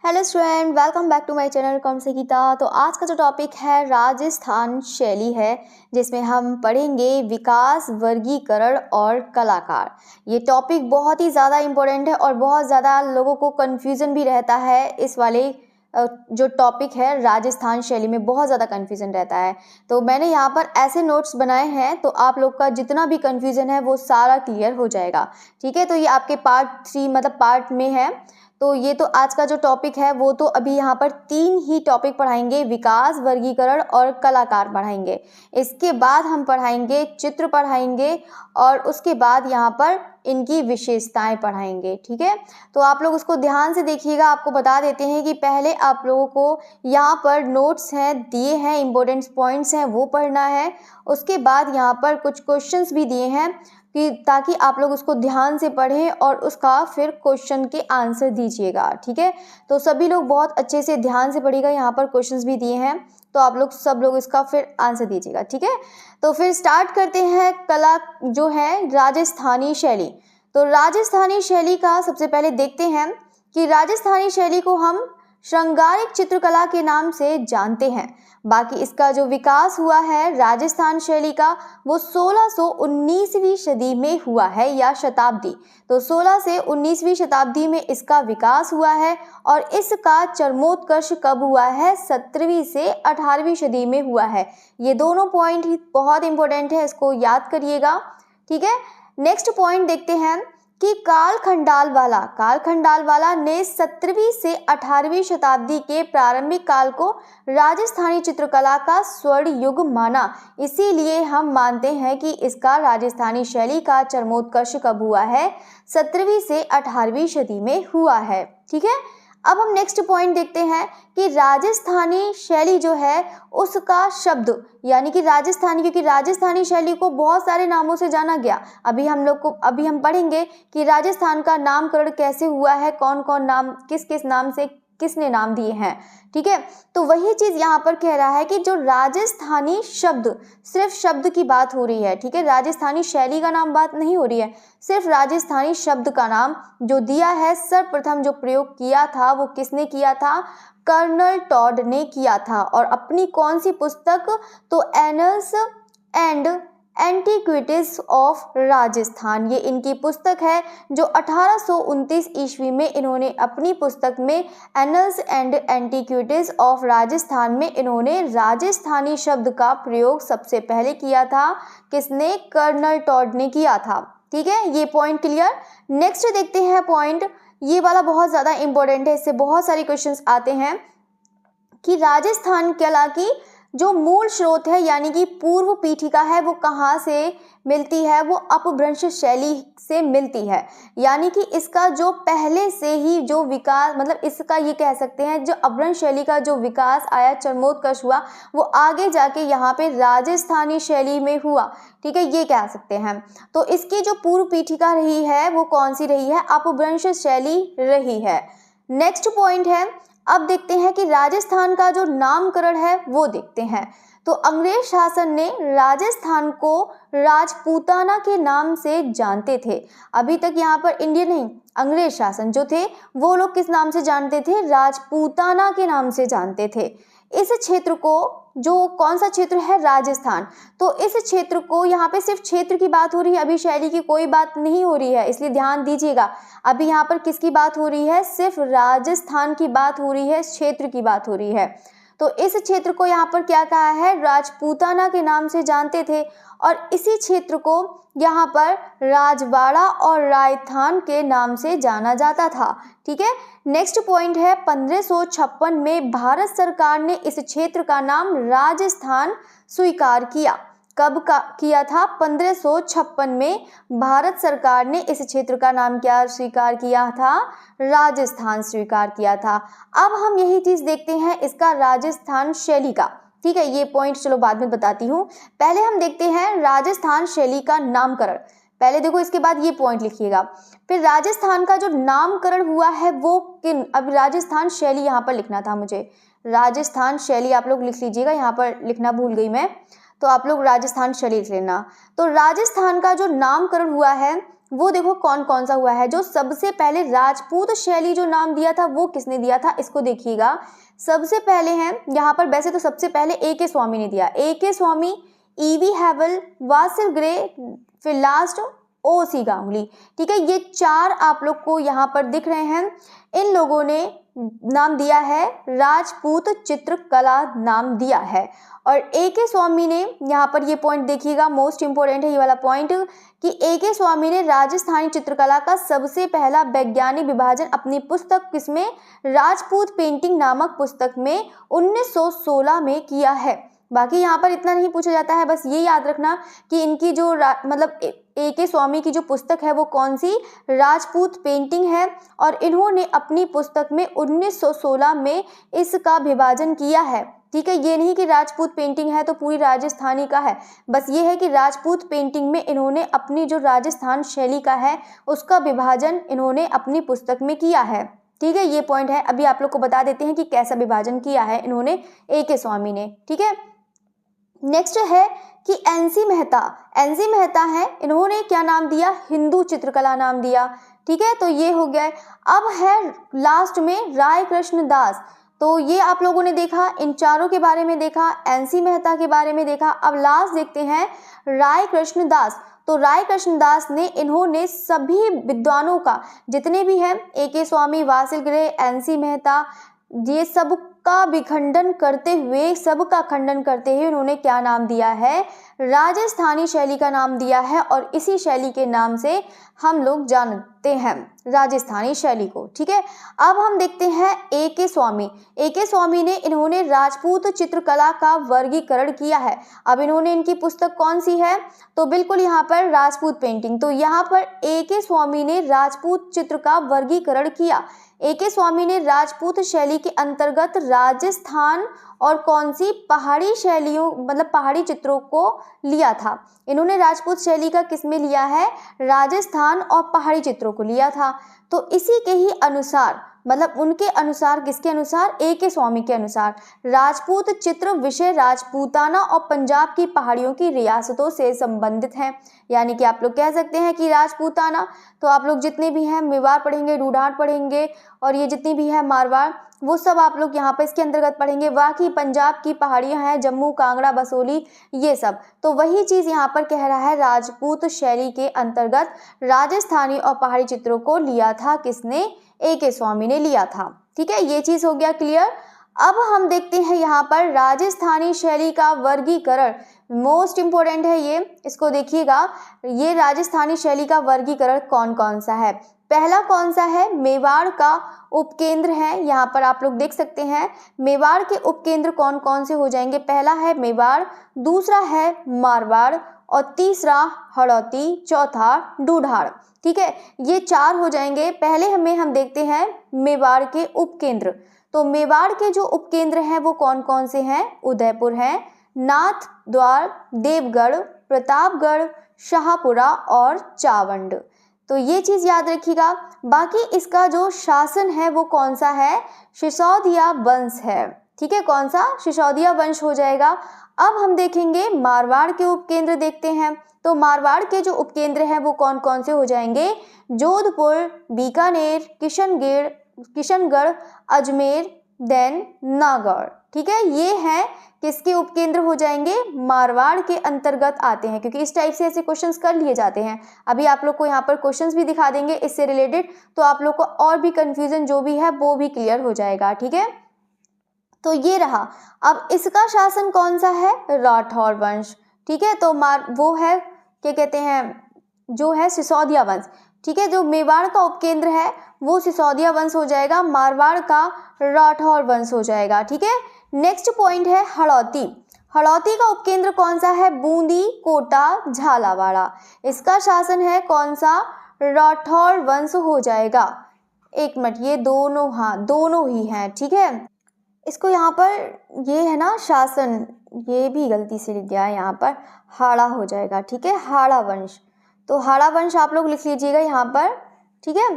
Hello student, welcome back to my channel कौन से गीता। तो आज का जो टॉपिक है राजस्थान शैली है, जिसमें हम पढ़ेंगे विकास, वर्गीकरण और कलाकार। ये टॉपिक बहुत ही ज़्यादा इम्पोर्टेंट है और बहुत ज़्यादा लोगों को कन्फ्यूज़न भी रहता है। इस वाले जो टॉपिक है राजस्थान शैली में बहुत ज़्यादा कन्फ्यूज़न रहता है। तो मैंने यहाँ पर ऐसे नोट्स बनाए हैं, तो आप लोग का जितना भी कन्फ्यूज़न है वो सारा क्लियर हो जाएगा। ठीक है, तो ये आपके पार्ट 3 मतलब पार्ट में है। तो ये तो आज का जो टॉपिक है वो तो अभी यहाँ पर 3 ही टॉपिक पढ़ाएंगे, विकास, वर्गीकरण और कलाकार पढ़ाएंगे। इसके बाद हम पढ़ाएंगे चित्र पढ़ाएंगे और उसके बाद यहाँ पर इनकी विशेषताएं पढ़ाएंगे। ठीक है, तो आप लोग उसको ध्यान से देखिएगा। आपको बता देते हैं कि पहले आप लोगों को यहाँ पर नोट्स हैं दिए हैं, इंपॉर्टेंट पॉइंट्स हैं वो पढ़ना है। उसके बाद यहाँ पर कुछ क्वेश्चंस भी दिए हैं कि ताकि आप लोग उसको ध्यान से पढ़ें और उसका फिर क्वेश्चन के आंसर दीजिएगा। ठीक है, तो सभी लोग बहुत अच्छे से ध्यान से पढ़िएगा। यहाँ पर क्वेश्चंस भी दिए हैं, तो आप लोग सब लोग इसका फिर आंसर दीजिएगा। ठीक है, तो फिर स्टार्ट करते हैं। कला जो है राजस्थानी शैली, तो राजस्थानी शैली का सबसे पहले देखते हैं कि राजस्थानी शैली को हम श्रृंगारिक चित्रकला के नाम से जानते हैं। बाकी इसका जो विकास हुआ है राजस्थान शैली का वो 1619वीं सदी में हुआ है या शताब्दी। तो 16 से 19वीं शताब्दी में इसका विकास हुआ है और इसका चरमोत्कर्ष कब हुआ है? 17वीं से 18वीं सदी में हुआ है। ये दोनों पॉइंट ही बहुत इंपॉर्टेंट है, इसको याद करिएगा। ठीक है, नेक्स्ट पॉइंट देखते हैं कि काल खंडालवाला ने 17वीं से 18वीं शताब्दी के प्रारंभिक काल को राजस्थानी चित्रकला का स्वर्ण युग माना। इसीलिए हम मानते हैं कि इसका राजस्थानी शैली का चरमोत्कर्ष कब हुआ है? 17वीं से 18वीं सदी में हुआ है। ठीक है, अब हम नेक्स्ट पॉइंट देखते हैं कि राजस्थानी शैली जो है उसका शब्द यानी कि राजस्थानी, क्योंकि राजस्थानी शैली को बहुत सारे नामों से जाना गया। अभी हम पढ़ेंगे कि राजस्थान का नामकरण कैसे हुआ है, कौन कौन नाम किस किस नाम से किसने नाम दिए हैं। ठीक है, तो वही चीज यहाँ पर कह रहा है कि जो राजस्थानी शब्द, सिर्फ शब्द की बात हो रही है। ठीक है, राजस्थानी शैली का नाम बात नहीं हो रही है, सिर्फ राजस्थानी शब्द का नाम जो दिया है। सर्वप्रथम जो प्रयोग किया था वो किसने किया था? कर्नल टॉड ने किया था। और अपनी कौन सी पुस्तक? तो annuls and antiquities of Rajasthan, ये इनकी पुस्तक है जो 1829 ईस्वी में इन्होंने अपनी पुस्तक में annuls and antiquities of Rajasthan में इन्होंने राजस्थानी शब्द का प्रयोग सबसे पहले किया था। किसने? कर्नल टॉड ने किया था। ठीक है, ये पॉइंट क्लियर। नेक्स्ट देखते हैं पॉइंट, ये वाला बहुत ज़्यादा इंपॉर्टेंट है, इससे बहुत सारे क्वेश्चंस आते हैं कि राजस्थान कला की जो मूल स्रोत है यानी कि पूर्व पीठिका है वो कहाँ से मिलती है? वो अपभ्रंश शैली से मिलती है। यानी कि इसका जो पहले से ही जो विकास, मतलब इसका ये कह सकते हैं जो अपभ्रंश शैली का जो विकास आया, चरमोत्कर्ष हुआ, वो आगे जाके यहाँ पे राजस्थानी शैली में हुआ। ठीक है, ये कह सकते हैं। तो इसकी जो पूर्व पीठिका रही है वो कौन सी रही है? अपभ्रंश शैली रही है। नेक्स्ट पॉइंट है, अब देखते हैं कि राजस्थान का जो नामकरण है वो देखते हैं। तो अंग्रेज शासन ने राजस्थान को राजपूताना के नाम से जानते थे। अभी तक यहाँ पर इंडियन नहीं, अंग्रेज शासन जो थे वो लोग किस नाम से जानते थे? राजपूताना के नाम से जानते थे। इस क्षेत्र को, जो कौन सा क्षेत्र है? राजस्थान। तो इस क्षेत्र को, यहाँ पे सिर्फ क्षेत्र की बात हो रही है, अभी शैली की कोई बात नहीं हो रही है, इसलिए ध्यान दीजिएगा। अभी यहाँ पर किसकी बात हो रही है? सिर्फ राजस्थान की बात हो रही है, क्षेत्र की बात हो रही है। तो इस क्षेत्र को यहाँ पर क्या कहा है? राजपूताना के नाम से जानते थे। और इसी क्षेत्र को यहाँ पर राजवाड़ा और रायथान के नाम से जाना जाता था। ठीक है, नेक्स्ट पॉइंट है 1556 में भारत सरकार ने इस क्षेत्र का नाम राजस्थान स्वीकार किया। कब का किया था? 1556 में भारत सरकार ने इस क्षेत्र का नाम क्या स्वीकार किया था? राजस्थान स्वीकार किया था। अब हम यही चीज देखते हैं इसका राजस्थान शैली का। ठीक है, ये पॉइंट चलो बाद में बताती हूँ, पहले हम देखते हैं राजस्थान शैली का नामकरण। पहले देखो, इसके बाद ये पॉइंट लिखिएगा। फिर राजस्थान का जो नामकरण हुआ है वो किन, अब राजस्थान शैली यहाँ पर लिखना था मुझे, राजस्थान शैली आप लोग लिख लीजिएगा, यहाँ पर लिखना भूल गई मैं, तो आप लोग राजस्थान शैली लिख लेना। तो राजस्थान का जो नामकरण हुआ है वो देखो कौन कौन सा हुआ है। जो सबसे पहले राजपूत शैली जो नाम दिया था वो किसने दिया था, इसको देखिएगा। सबसे पहले हैं यहाँ पर, वैसे तो सबसे पहले A.K. स्वामी ने दिया, A.K. स्वामी, E.V. हैवल, वासिल ग्रे, फिर लास्ट O.C. गांगुली। ठीक है, ये 4 आप लोग को यहाँ पर दिख रहे हैं। इन लोगों ने नाम दिया है राजपूत चित्रकला नाम दिया है। और A.K. स्वामी ने यहाँ पर, ये पॉइंट देखिएगा, मोस्ट इंपोर्टेंट है ये वाला पॉइंट, कि A.K. स्वामी ने राजस्थानी चित्रकला का सबसे पहला वैज्ञानिक विभाजन अपनी पुस्तक किसमें, राजपूत पेंटिंग नामक पुस्तक में 1916 में किया है। बाकी यहाँ पर इतना नहीं पूछा जाता है, बस ये याद रखना कि इनकी जो मतलब A.K. स्वामी की जो पुस्तक है वो कौन सी, राजपूत पेंटिंग है। और इन्होंने अपनी पुस्तक में 1916 में इसका विभाजन किया है। ठीक है, ये नहीं कि राजपूत पेंटिंग है तो पूरी राजस्थानी का है, बस ये है कि राजपूत पेंटिंग में इन्होंने अपनी जो राजस्थान शैली का है उसका विभाजन इन्होंने अपनी पुस्तक में किया है। ठीक है, ये पॉइंट है। अभी आप लोग को बता देते हैं कि कैसा विभाजन किया है इन्होंने, A.K. स्वामी ने। ठीक है, नेक्स्ट है कि N.C. मेहता। N.C. मेहता है, इन्होंने क्या नाम दिया, हिंदू चित्रकला नाम दिया। ठीक है, तो ये हो गया। अब है लास्ट में राय कृष्ण दास। तो ये आप लोगों ने देखा, इन चारों के बारे में देखा, N.C. मेहता के बारे में देखा। अब लास्ट देखते हैं राय कृष्ण दास। तो राय कृष्ण दास ने, इन्होंने सभी विद्वानों का, जितने भी हैं, A.K. स्वामी, वासिल ग्रे, N.C. मेहता, ये सब का विखंडन करते हुए, सबका खंडन करते हुए उन्होंने क्या नाम दिया है, राजस्थानी शैली का नाम दिया है। और इसी शैली के नाम से हम लोग जानते हैं राजस्थानी शैली को। ठीक है, अब हम देखते हैं A.K. स्वामी। A.K. स्वामी ने, इन्होंने राजपूत चित्रकला का वर्गीकरण किया है। अब इन्होंने, इनकी पुस्तक कौन सी है, तो बिल्कुल यहाँ पर राजपूत पेंटिंग। तो यहाँ पर A.K. स्वामी ने राजपूत चित्र का वर्गीकरण किया। A.K. स्वामी ने राजपूत शैली के अंतर्गत राजस्थान और कौन सी, पहाड़ी शैलियों, मतलब पहाड़ी चित्रों को लिया था। इन्होंने राजपूत शैली का किसमें लिया है, राजस्थान और पहाड़ी चित्रों को लिया था। तो इसी के ही अनुसार, मतलब उनके अनुसार, किसके अनुसार, A.K. स्वामी के अनुसार, राजपूत चित्र विषय राजपूताना और पंजाब की पहाड़ियों की रियासतों से संबंधित हैं। यानी कि आप लोग कह सकते हैं कि राजपूताना, तो आप लोग जितने भी हैं, मेवाड़ पढ़ेंगे, रूढ़ाट पढ़ेंगे, और ये जितनी भी है मारवाड़, वो सब आप लोग यहाँ पर इसके अंतर्गत पढ़ेंगे। बाकी पंजाब की पहाड़ियाँ हैं, जम्मू, कांगड़ा, बसोली, ये सब। तो वही चीज़ यहाँ पर कह रहा है, राजपूत शैली के अंतर्गत राजस्थानी और पहाड़ी चित्रों को लिया था किसने, A.K. स्वामी ने लिया था। ठीक है, ये चीज़ हो गया क्लियर। अब हम देखते हैं यहाँ पर राजस्थानी शैली का वर्गीकरण, मोस्ट इंपोर्टेंट है ये, इसको देखिएगा। ये राजस्थानी शैली का वर्गीकरण कौन कौन सा है। पहला कौन सा है, मेवाड़ का उपकेंद्र है। यहाँ पर आप लोग देख सकते हैं मेवाड़ के उपकेंद्र कौन कौन से हो जाएंगे। पहला है मेवाड़, दूसरा है मारवाड़, और तीसरा हड़ौती, चौथा ढूढ़ाड़। ठीक है, ये 4 हो जाएंगे। पहले हम देखते हैं मेवाड़ के उपकेंद्र। तो मेवाड़ के जो उपकेंद्र हैं वो कौन कौन से हैं, उदयपुर है, नाथ द्वार, देवगढ़, प्रतापगढ़, शाहपुरा और चावंड। तो ये चीज़ याद रखिएगा। बाकी इसका जो शासन है वो कौन सा है, सिसोदिया वंश है। ठीक है, कौन सा, सिसोदिया वंश हो जाएगा। अब हम देखेंगे मारवाड़ के उपकेंद्र देखते हैं। तो मारवाड़ के जो उपकेंद्र हैं वो कौन कौन से हो जाएंगे, जोधपुर, बीकानेर, किशनगढ़, अजमेर, देन नागौर। ठीक है, ये हैं किसके उपकेंद्र हो जाएंगे, मारवाड़ के अंतर्गत आते हैं, क्योंकि इस टाइप से ऐसे क्वेश्चंस कर लिए जाते हैं। अभी आप लोग को यहाँ पर क्वेश्चंस भी दिखा देंगे इससे रिलेटेड, तो आप लोग को और भी कंफ्यूजन जो भी है वो भी क्लियर हो जाएगा। ठीक है, तो ये रहा। अब इसका शासन कौन सा है, राठौर वंश। ठीक है, तो वो है, क्या कहते हैं, जो है सिसोदिया वंश। ठीक है, जो मेवाड़ का उपकेंद्र है वो सिसोदिया वंश हो जाएगा, मारवाड़ का राठौर वंश हो जाएगा। ठीक है, नेक्स्ट पॉइंट है हड़ौती। हड़ौती का उपकेंद्र कौन सा है, बूंदी, कोटा, झालावाड़। इसका शासन है कौन सा, राठौर वंश हो जाएगा। एक मिनट, ये दोनों, हाँ दोनों ही हैं। ठीक है, इसको यहाँ पर ये है ना शासन, ये भी गलती से लिख गया है, यहाँ पर हाड़ा हो जाएगा। ठीक है, हाड़ा वंश। तो हाड़ा वंश आप लोग लिख लीजिएगा यहाँ पर। ठीक है,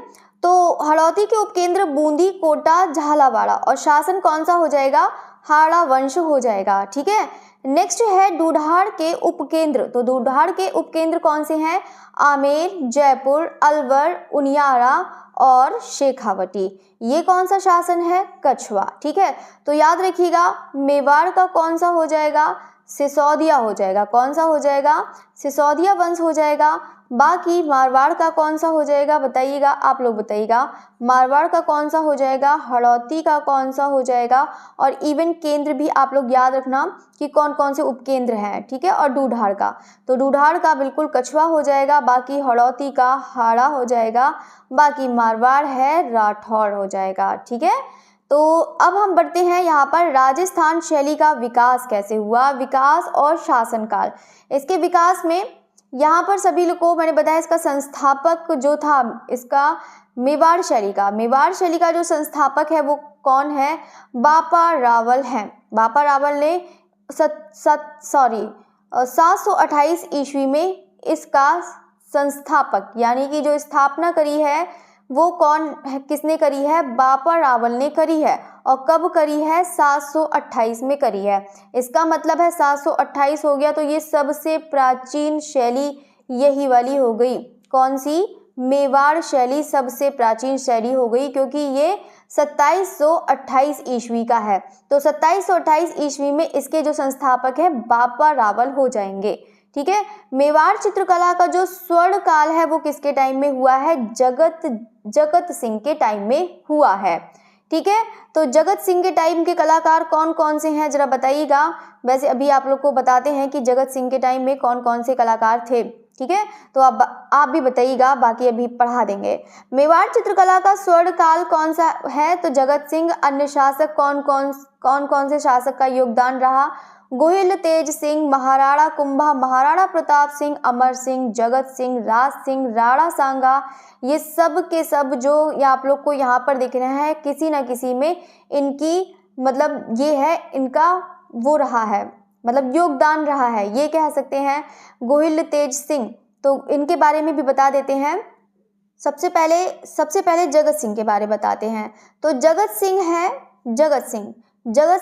तो हड़ौती के उपकेंद्र बूंदी, कोटा, झालावाड़, और शासन कौन सा हो जाएगा, हाड़ा वंश हो जाएगा। ठीक है, नेक्स्ट है ढूंढाड़ के उपकेंद्र। तो ढूंढाड़ के उपकेंद्र कौन से हैं? आमेर, जयपुर, अलवर, उनियारा और शेखावटी। ये कौन सा शासन है? कछवा। ठीक है, तो याद रखिएगा मेवाड़ का कौन सा हो जाएगा? सिसोदिया हो जाएगा। कौन सा हो जाएगा? सिसोदिया वंश हो जाएगा। बाकी मारवाड़ का कौन सा हो जाएगा बताइएगा, आप लोग बताइएगा। मारवाड़ का कौन सा हो जाएगा? हड़ौती का कौन सा हो जाएगा? और इवन केंद्र भी आप लोग याद रखना कि कौन कौन से उपकेंद्र हैं। ठीक है, और ढूंढाड़ का, तो ढूंढाड़ का बिल्कुल कछवा हो जाएगा। बाकी हड़ौती का हाड़ा हो जाएगा। बाकी मारवाड़ है राठौड़ हो जाएगा। ठीक है, तो अब हम बढ़ते हैं यहाँ पर राजस्थान शैली का विकास कैसे हुआ, विकास और शासनकाल। इसके विकास में यहाँ पर सभी लोग को मैंने बताया इसका संस्थापक जो था इसका मेवाड़ शैली का जो संस्थापक है वो कौन है? बापा रावल है। बापा रावल ने 728 ईस्वी में इसका संस्थापक यानी कि जो स्थापना करी है वो कौन है, किसने करी है? बापा रावल ने करी है। और कब करी है? 728 में करी है। इसका मतलब है 728 हो गया तो ये सबसे प्राचीन शैली यही वाली हो गई। कौन सी? मेवाड़ शैली सबसे प्राचीन शैली हो गई, क्योंकि ये 2728 ईस्वी का है। तो 2728 ईस्वी में इसके जो संस्थापक है बापा रावल हो जाएंगे। ठीक है, मेवाड़ चित्रकला का जो स्वर्ण काल है वो किसके टाइम में हुआ है? जगत सिंह के टाइम में हुआ है। ठीक है, तो जगत सिंह के टाइम के कलाकार कौन कौन से हैं जरा बताइएगा। वैसे अभी आप लोग को बताते हैं कि जगत सिंह के टाइम में कौन कौन से कलाकार थे। ठीक है, तो अब आप भी बताइएगा, बाकी अभी पढ़ा देंगे। मेवाड़ चित्रकला का स्वर्ण काल कौन सा है? तो जगत सिंह। अन्य शासक कौन कौन से शासक का योगदान रहा? गोहिल तेज सिंह, महाराणा कुंभा, महाराणा प्रताप सिंह, अमर सिंह, जगत सिंह, राज सिंह, राणा सांगा। ये सब के सब जो ये आप लोग को यहाँ पर दिख रहे हैं किसी न किसी में इनकी मतलब ये है इनका वो रहा है, मतलब योगदान रहा है, ये कह सकते हैं। गोहिल तेज सिंह, तो इनके बारे में भी बता देते हैं। सबसे पहले जगत सिंह के बारे में बताते हैं। तो जगत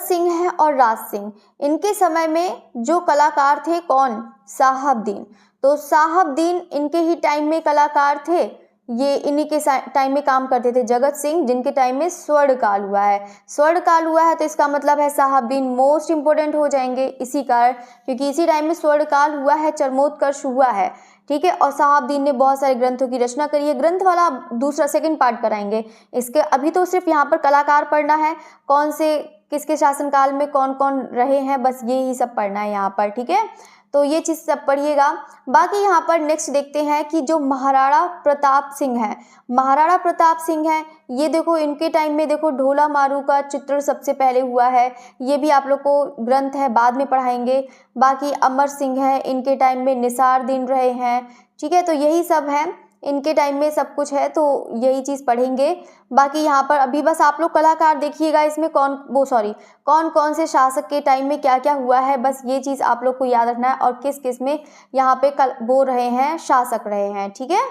सिंह है और राज सिंह। इनके समय में जो कलाकार थे कौन? साहबदीन। तो साहबदीन इनके ही टाइम में कलाकार थे, ये इन्हीं के टाइम में काम करते थे। जगत सिंह जिनके टाइम में स्वर्ण काल हुआ है, तो इसका मतलब है साहबदीन मोस्ट इंपोर्टेंट हो जाएंगे इसी कारण, क्योंकि इसी टाइम में स्वर्ण काल हुआ है, चरमोत्कर्ष हुआ है। ठीक है, और साहबदीन ने बहुत सारे ग्रंथों की रचना करी है। ग्रंथ वाला दूसरा सेकंड पार्ट कराएंगे इसके, अभी तो सिर्फ यहाँ पर कलाकार पढ़ना है, कौन से किसके शासनकाल में कौन कौन रहे हैं, बस ये ही सब पढ़ना है यहाँ पर। ठीक है, तो ये चीज़ सब पढ़िएगा। बाकी यहाँ पर नेक्स्ट देखते हैं कि जो महाराणा प्रताप सिंह है, ये देखो इनके टाइम में देखो ढोला मारू का चित्रण सबसे पहले हुआ है। ये भी आप लोग को ग्रंथ है बाद में पढ़ाएंगे। बाकी अमर सिंह है, इनके टाइम में निसार दिन रहे हैं। ठीक है, तो यही सब है, इनके टाइम में सब कुछ है, तो यही चीज़ पढ़ेंगे। बाकी यहाँ पर अभी बस आप लोग कलाकार देखिएगा, इसमें कौन कौन से शासक के टाइम में क्या क्या हुआ है, बस ये चीज़ आप लोग को याद रखना है, और किस किस में यहाँ पे वो रहे हैं, शासक रहे हैं। ठीक है,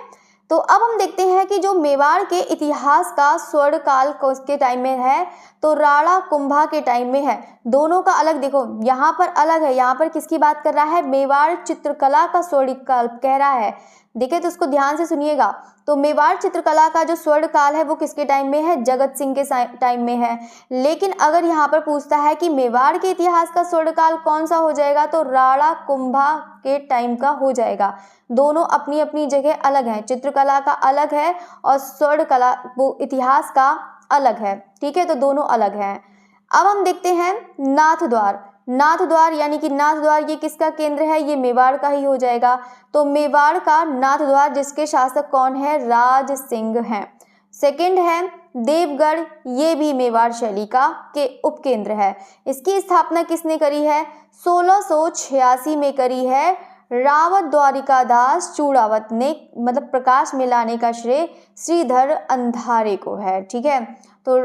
तो अब हम देखते हैं कि जो मेवाड़ के इतिहास का स्वर्ण काल के टाइम में है, तो राणा कुंभा के टाइम में है। दोनों का अलग देखो, यहाँ पर अलग है, यहाँ पर किसकी बात कर रहा है? मेवाड़ चित्रकला का स्वर्ण काल कह रहा है। देखिए तो उसको ध्यान से सुनिएगा। तो मेवाड़ चित्रकला का जो स्वर्ण काल है वो किसके टाइम में है? जगत सिंह के टाइम में है। लेकिन अगर यहाँ पर पूछता है कि मेवाड़ के इतिहास का स्वर्ण काल कौन सा हो जाएगा, तो राणा कुंभा के टाइम का हो जाएगा। दोनों अपनी अपनी जगह अलग हैं, चित्रकला का अलग है और स्वर्ण कला वो इतिहास का अलग है। ठीक है, तो दोनों अलग हैं। अब हम देखते हैं नाथ द्वार यानी कि नाथ द्वार ये किसका केंद्र है? ये मेवाड़ का ही हो जाएगा। तो मेवाड़ का नाथ द्वार जिसके शासक कौन है? राज सिंह हैं। सेकंड है देवगढ़, ये भी मेवाड़ शैली का के उपकेंद्र है। इसकी स्थापना किसने करी है? 1686 में करी है। रावत द्वारिकादास चूड़ावत ने, मतलब प्रकाश में लाने का श्रेय श्रीधर अंधारे को है। ठीक है, तो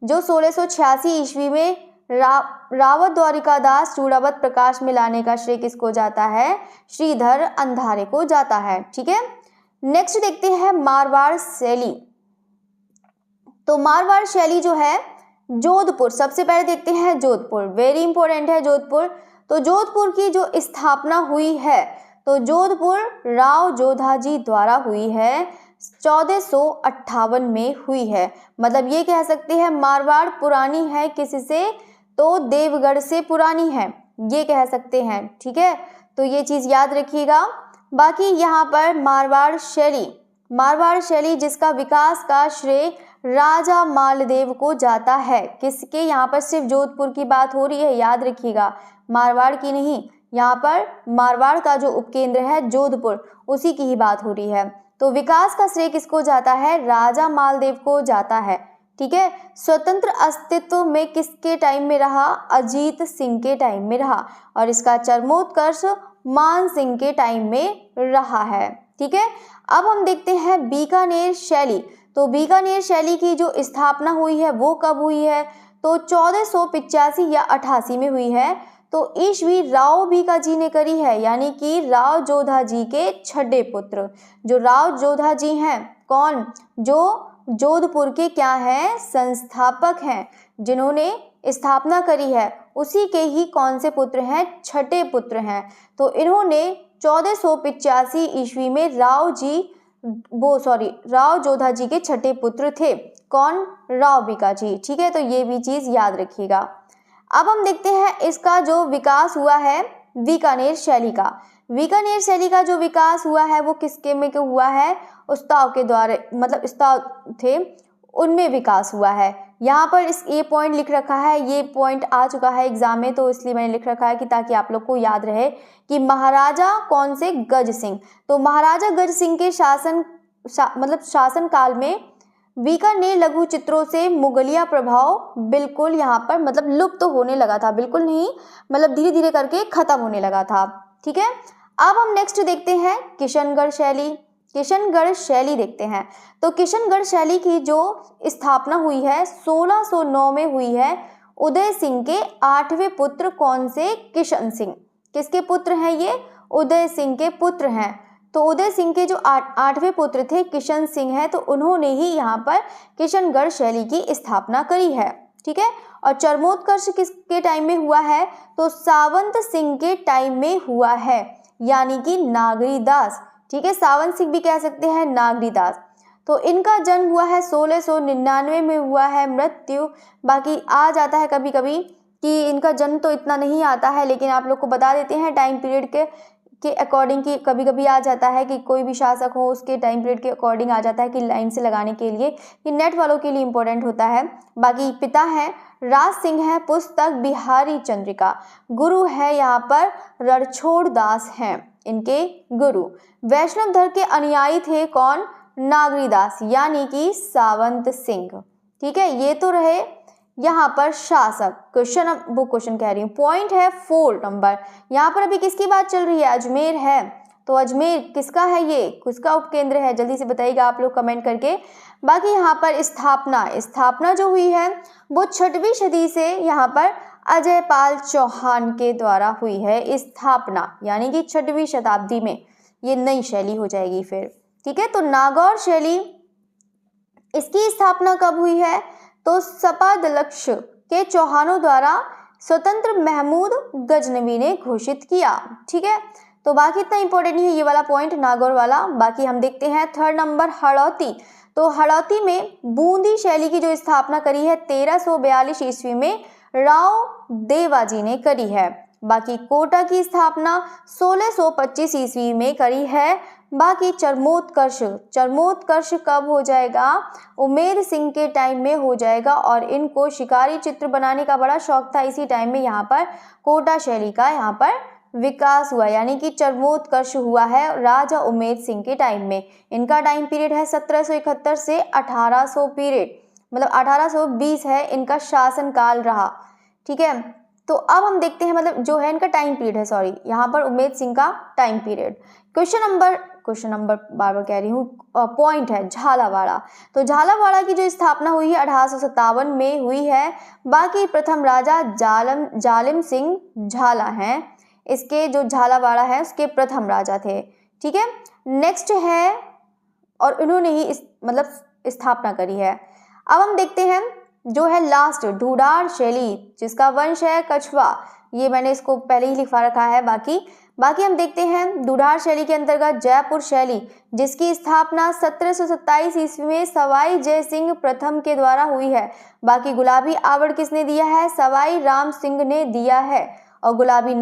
जो 1686 ईस्वी में रावत द्वारिकादास चूड़ावत प्रकाश में लाने का श्रेय किसको जाता है? श्रीधर अंधारे को जाता है। ठीक है, नेक्स्ट देखते हैं मारवाड़ शैली। तो मारवाड़ शैली जो है जोधपुर, सबसे पहले देखते हैं जोधपुर, वेरी इंपॉर्टेंट है जोधपुर। तो जोधपुर की जो स्थापना हुई है, तो जोधपुर राव जोधाजी द्वारा हुई है, 1458 में हुई है। मतलब ये कह सकते हैं मारवाड़ पुरानी है किसी से, तो देवगढ़ से पुरानी है, ये कह सकते हैं। ठीक है, तो ये चीज़ याद रखिएगा। बाकी यहाँ पर मारवाड़ शैली जिसका विकास का श्रेय राजा मालदेव को जाता है। किसके? यहाँ पर सिर्फ जोधपुर की बात हो रही है, याद रखिएगा, मारवाड़ की नहीं। यहाँ पर मारवाड़ का जो उपकेंद्र है जोधपुर, उसी की ही बात हो रही है। तो विकास का श्रेय किसको जाता है? राजा मालदेव को जाता है। ठीक है, स्वतंत्र अस्तित्व में किसके टाइम में रहा? अजीत सिंह के टाइम में रहा। और इसका चरमोत्कर्ष मान सिंह के टाइम में रहा है। ठीक है, अब हम देखते हैं बीकानेर शैली। तो बीकानेर शैली की जो स्थापना हुई है वो कब हुई है? तो 1485 या 88 में हुई है। तो ईस्वी राव बीकाजी ने करी है, यानी कि राव जोधाजी के छठे पुत्र। जो राव जोधाजी हैं, कौन? जो जोधपुर के क्या हैं? संस्थापक हैं, जिन्होंने स्थापना करी है, उसी के ही कौन से पुत्र हैं? छठे पुत्र हैं। तो इन्होंने 1485 ईस्वी में राव जोधाजी के छठे पुत्र थे। कौन? राव बीकाजी। ठीक है, तो ये भी चीज याद रखिएगा। अब हम देखते हैं इसका जो विकास हुआ है बीकानेर शैली का। बीकानेर शैली का जो विकास हुआ है वो किसके में हुआ है? उस्ताव के द्वारा, मतलब उस्ताव थे, उनमें विकास हुआ है। यहाँ पर ये पॉइंट लिख रखा है, ये पॉइंट आ चुका है एग्जाम में, तो इसलिए मैंने लिख रखा है कि ताकि आप लोग को याद रहे कि महाराजा कौन से? गज सिंह। तो महाराजा गज सिंह के शासन काल में बीकानेर लघु चित्रों से मुगलिया प्रभाव बिल्कुल यहाँ पर मतलब लुप्त तो होने लगा था, बिल्कुल नहीं, मतलब धीरे धीरे करके खत्म होने लगा था। ठीक है, अब हम नेक्स्ट देखते हैं किशनगढ़ शैली। किशनगढ़ शैली देखते हैं। तो किशनगढ़ शैली की जो स्थापना हुई है 1609 में हुई है। उदय सिंह के 8वें पुत्र कौन से? किशन सिंह। किसके पुत्र हैं ये? उदय सिंह के पुत्र हैं। तो उदय सिंह के जो 8वें पुत्र थे किशन सिंह है, तो उन्होंने ही यहाँ पर किशनगढ़ शैली की स्थापना करी है। ठीक है, और चरमोत्कर्ष किसके टाइम में हुआ है? तो सावंत सिंह के टाइम में हुआ है, यानी कि नागरीदास। ठीक है, सावंत सिंह भी कह सकते हैं, नागरीदास। तो इनका जन्म हुआ है 1699 में हुआ है, मृत्यु बाकी आ जाता है कभी कभी कि इनका जन्म तो इतना नहीं आता है, लेकिन आप लोग को बता देते हैं टाइम पीरियड के अकॉर्डिंग कि कभी कभी आ जाता है कि कोई भी शासक हो उसके टाइम पीरियड के अकॉर्डिंग आ जाता है कि लाइन से लगाने के लिए, कि नेट वालों के लिए इंपॉर्टेंट होता है। बाकी पिता है राज सिंह है, पुस्तक बिहारी चंद्रिका, गुरु है यहाँ पर रणछोड़ दास हैं इनके गुरु। वैष्णव धर्म के अनुयायी थे कौन? नागरीदास, यानी कि सावंत सिंह। ठीक है, ये तो रहे यहाँ पर शासक। क्वेश्चन कह रही हूँ, पॉइंट है 4 नंबर। यहाँ पर अभी किसकी बात चल रही है? अजमेर है। तो अजमेर किसका है? ये किसका उपकेंद्र है? जल्दी से बताइएगा आप लोग कमेंट करके। बाकी यहाँ पर स्थापना जो हुई है वो 6वीं सदी से यहाँ पर अजयपाल चौहान के द्वारा हुई है स्थापना, यानी कि 6वीं शताब्दी में ये नई शैली हो जाएगी फिर। ठीक है, तो नागौर शैली, इसकी स्थापना कब हुई है? तो सपादलक्ष के चौहानों द्वारा स्वतंत्र महमूद गजनवी ने घोषित किया। ठीक है, तो बाकी इतना इंपॉर्टेंट नहीं है ये वाला पॉइंट नागौर वाला। बाकी हम देखते हैं 3rd नंबर हड़ौती। तो हड़ौती में बूंदी शैली की जो स्थापना करी है 1342 ईस्वी में राव देवाजी ने करी है। बाकी कोटा की स्थापना 1625 ईस्वी में करी है। बाकी चरमोत्कर्ष कब हो जाएगा? उमेर सिंह के टाइम में हो जाएगा, और इनको शिकारी चित्र बनाने का बड़ा शौक था, इसी टाइम में यहाँ पर कोटा शैली का यहाँ पर विकास हुआ, यानी कि चरमोत्कर्ष हुआ है राजा उमेर सिंह के टाइम में। इनका टाइम पीरियड है 1771 से 1800 पीरियड, मतलब 1820 है इनका शासन काल रहा। ठीक है, तो अब हम देखते हैं मतलब जो है इनका टाइम पीरियड है, सॉरी यहाँ पर उमेर सिंह का टाइम पीरियड। क्वेश्चन नंबर बार बार कह रही हूँ, पॉइंट है झालावाड़ा। तो झालावाड़ा की जो स्थापना हुई है 1857 में हुई है। बाकी प्रथम राजा जालिम सिंह झाला हैं, इसके जो झालावाड़ा है उसके प्रथम राजा थे। ठीक है, नेक्स्ट है, और इन्होंने ही मतलब स्थापना करी है। अब हम देखते हैं जो है लास्ट ढूढ़ार शैली, जिसका वंश है कछवा, ये मैंने इसको पहले ही लिखवा रखा है। बाकी हम देखते हैं ढूढ़ार शैली के अंतर्गत जयपुर शैली, जिसकी स्थापना 1727 ईस्वी में सवाई जय सिंह प्रथम के द्वारा हुई है। बाकी गुलाबी आवड़ किसने दिया है? सवाई राम सिंह ने दिया है। और गुलाबी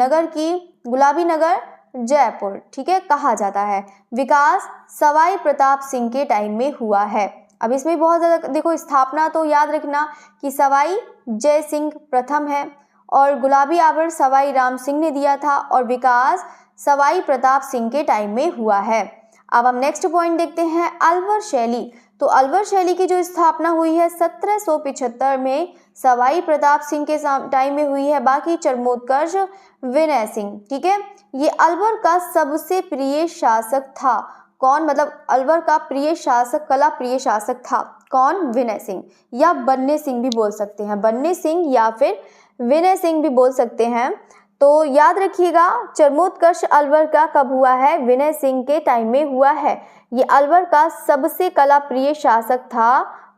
नगर जयपुर, ठीक है, कहा जाता है। विकास सवाई प्रताप सिंह के टाइम में हुआ है। अब इसमें बहुत ज़्यादा देखो, स्थापना तो याद रखना कि सवाई जय सिंह प्रथम है और गुलाबी आवड़ सवाई राम सिंह ने दिया था और विकास सवाई प्रताप सिंह के टाइम में हुआ है। अब हम नेक्स्ट पॉइंट देखते हैं अलवर शैली। तो अलवर शैली की जो स्थापना हुई है 1775 में सवाई प्रताप सिंह के टाइम में हुई है। बाकी चरमोत्कर्ष विनय सिंह, ठीक है। ये अलवर का सबसे प्रिय शासक था। कौन? मतलब अलवर का प्रिय शासक, कला प्रिय शासक था कौन? विनय सिंह या बन्ने सिंह भी बोल सकते हैं, बन्ने सिंह या फिर विनय सिंह भी बोल सकते हैं। तो याद रखिएगा चरमोत्कर्ष अलवर का कब हुआ है? विनय सिंह के टाइम में हुआ है। ये अलवर का सबसे कला प्रिय शासक था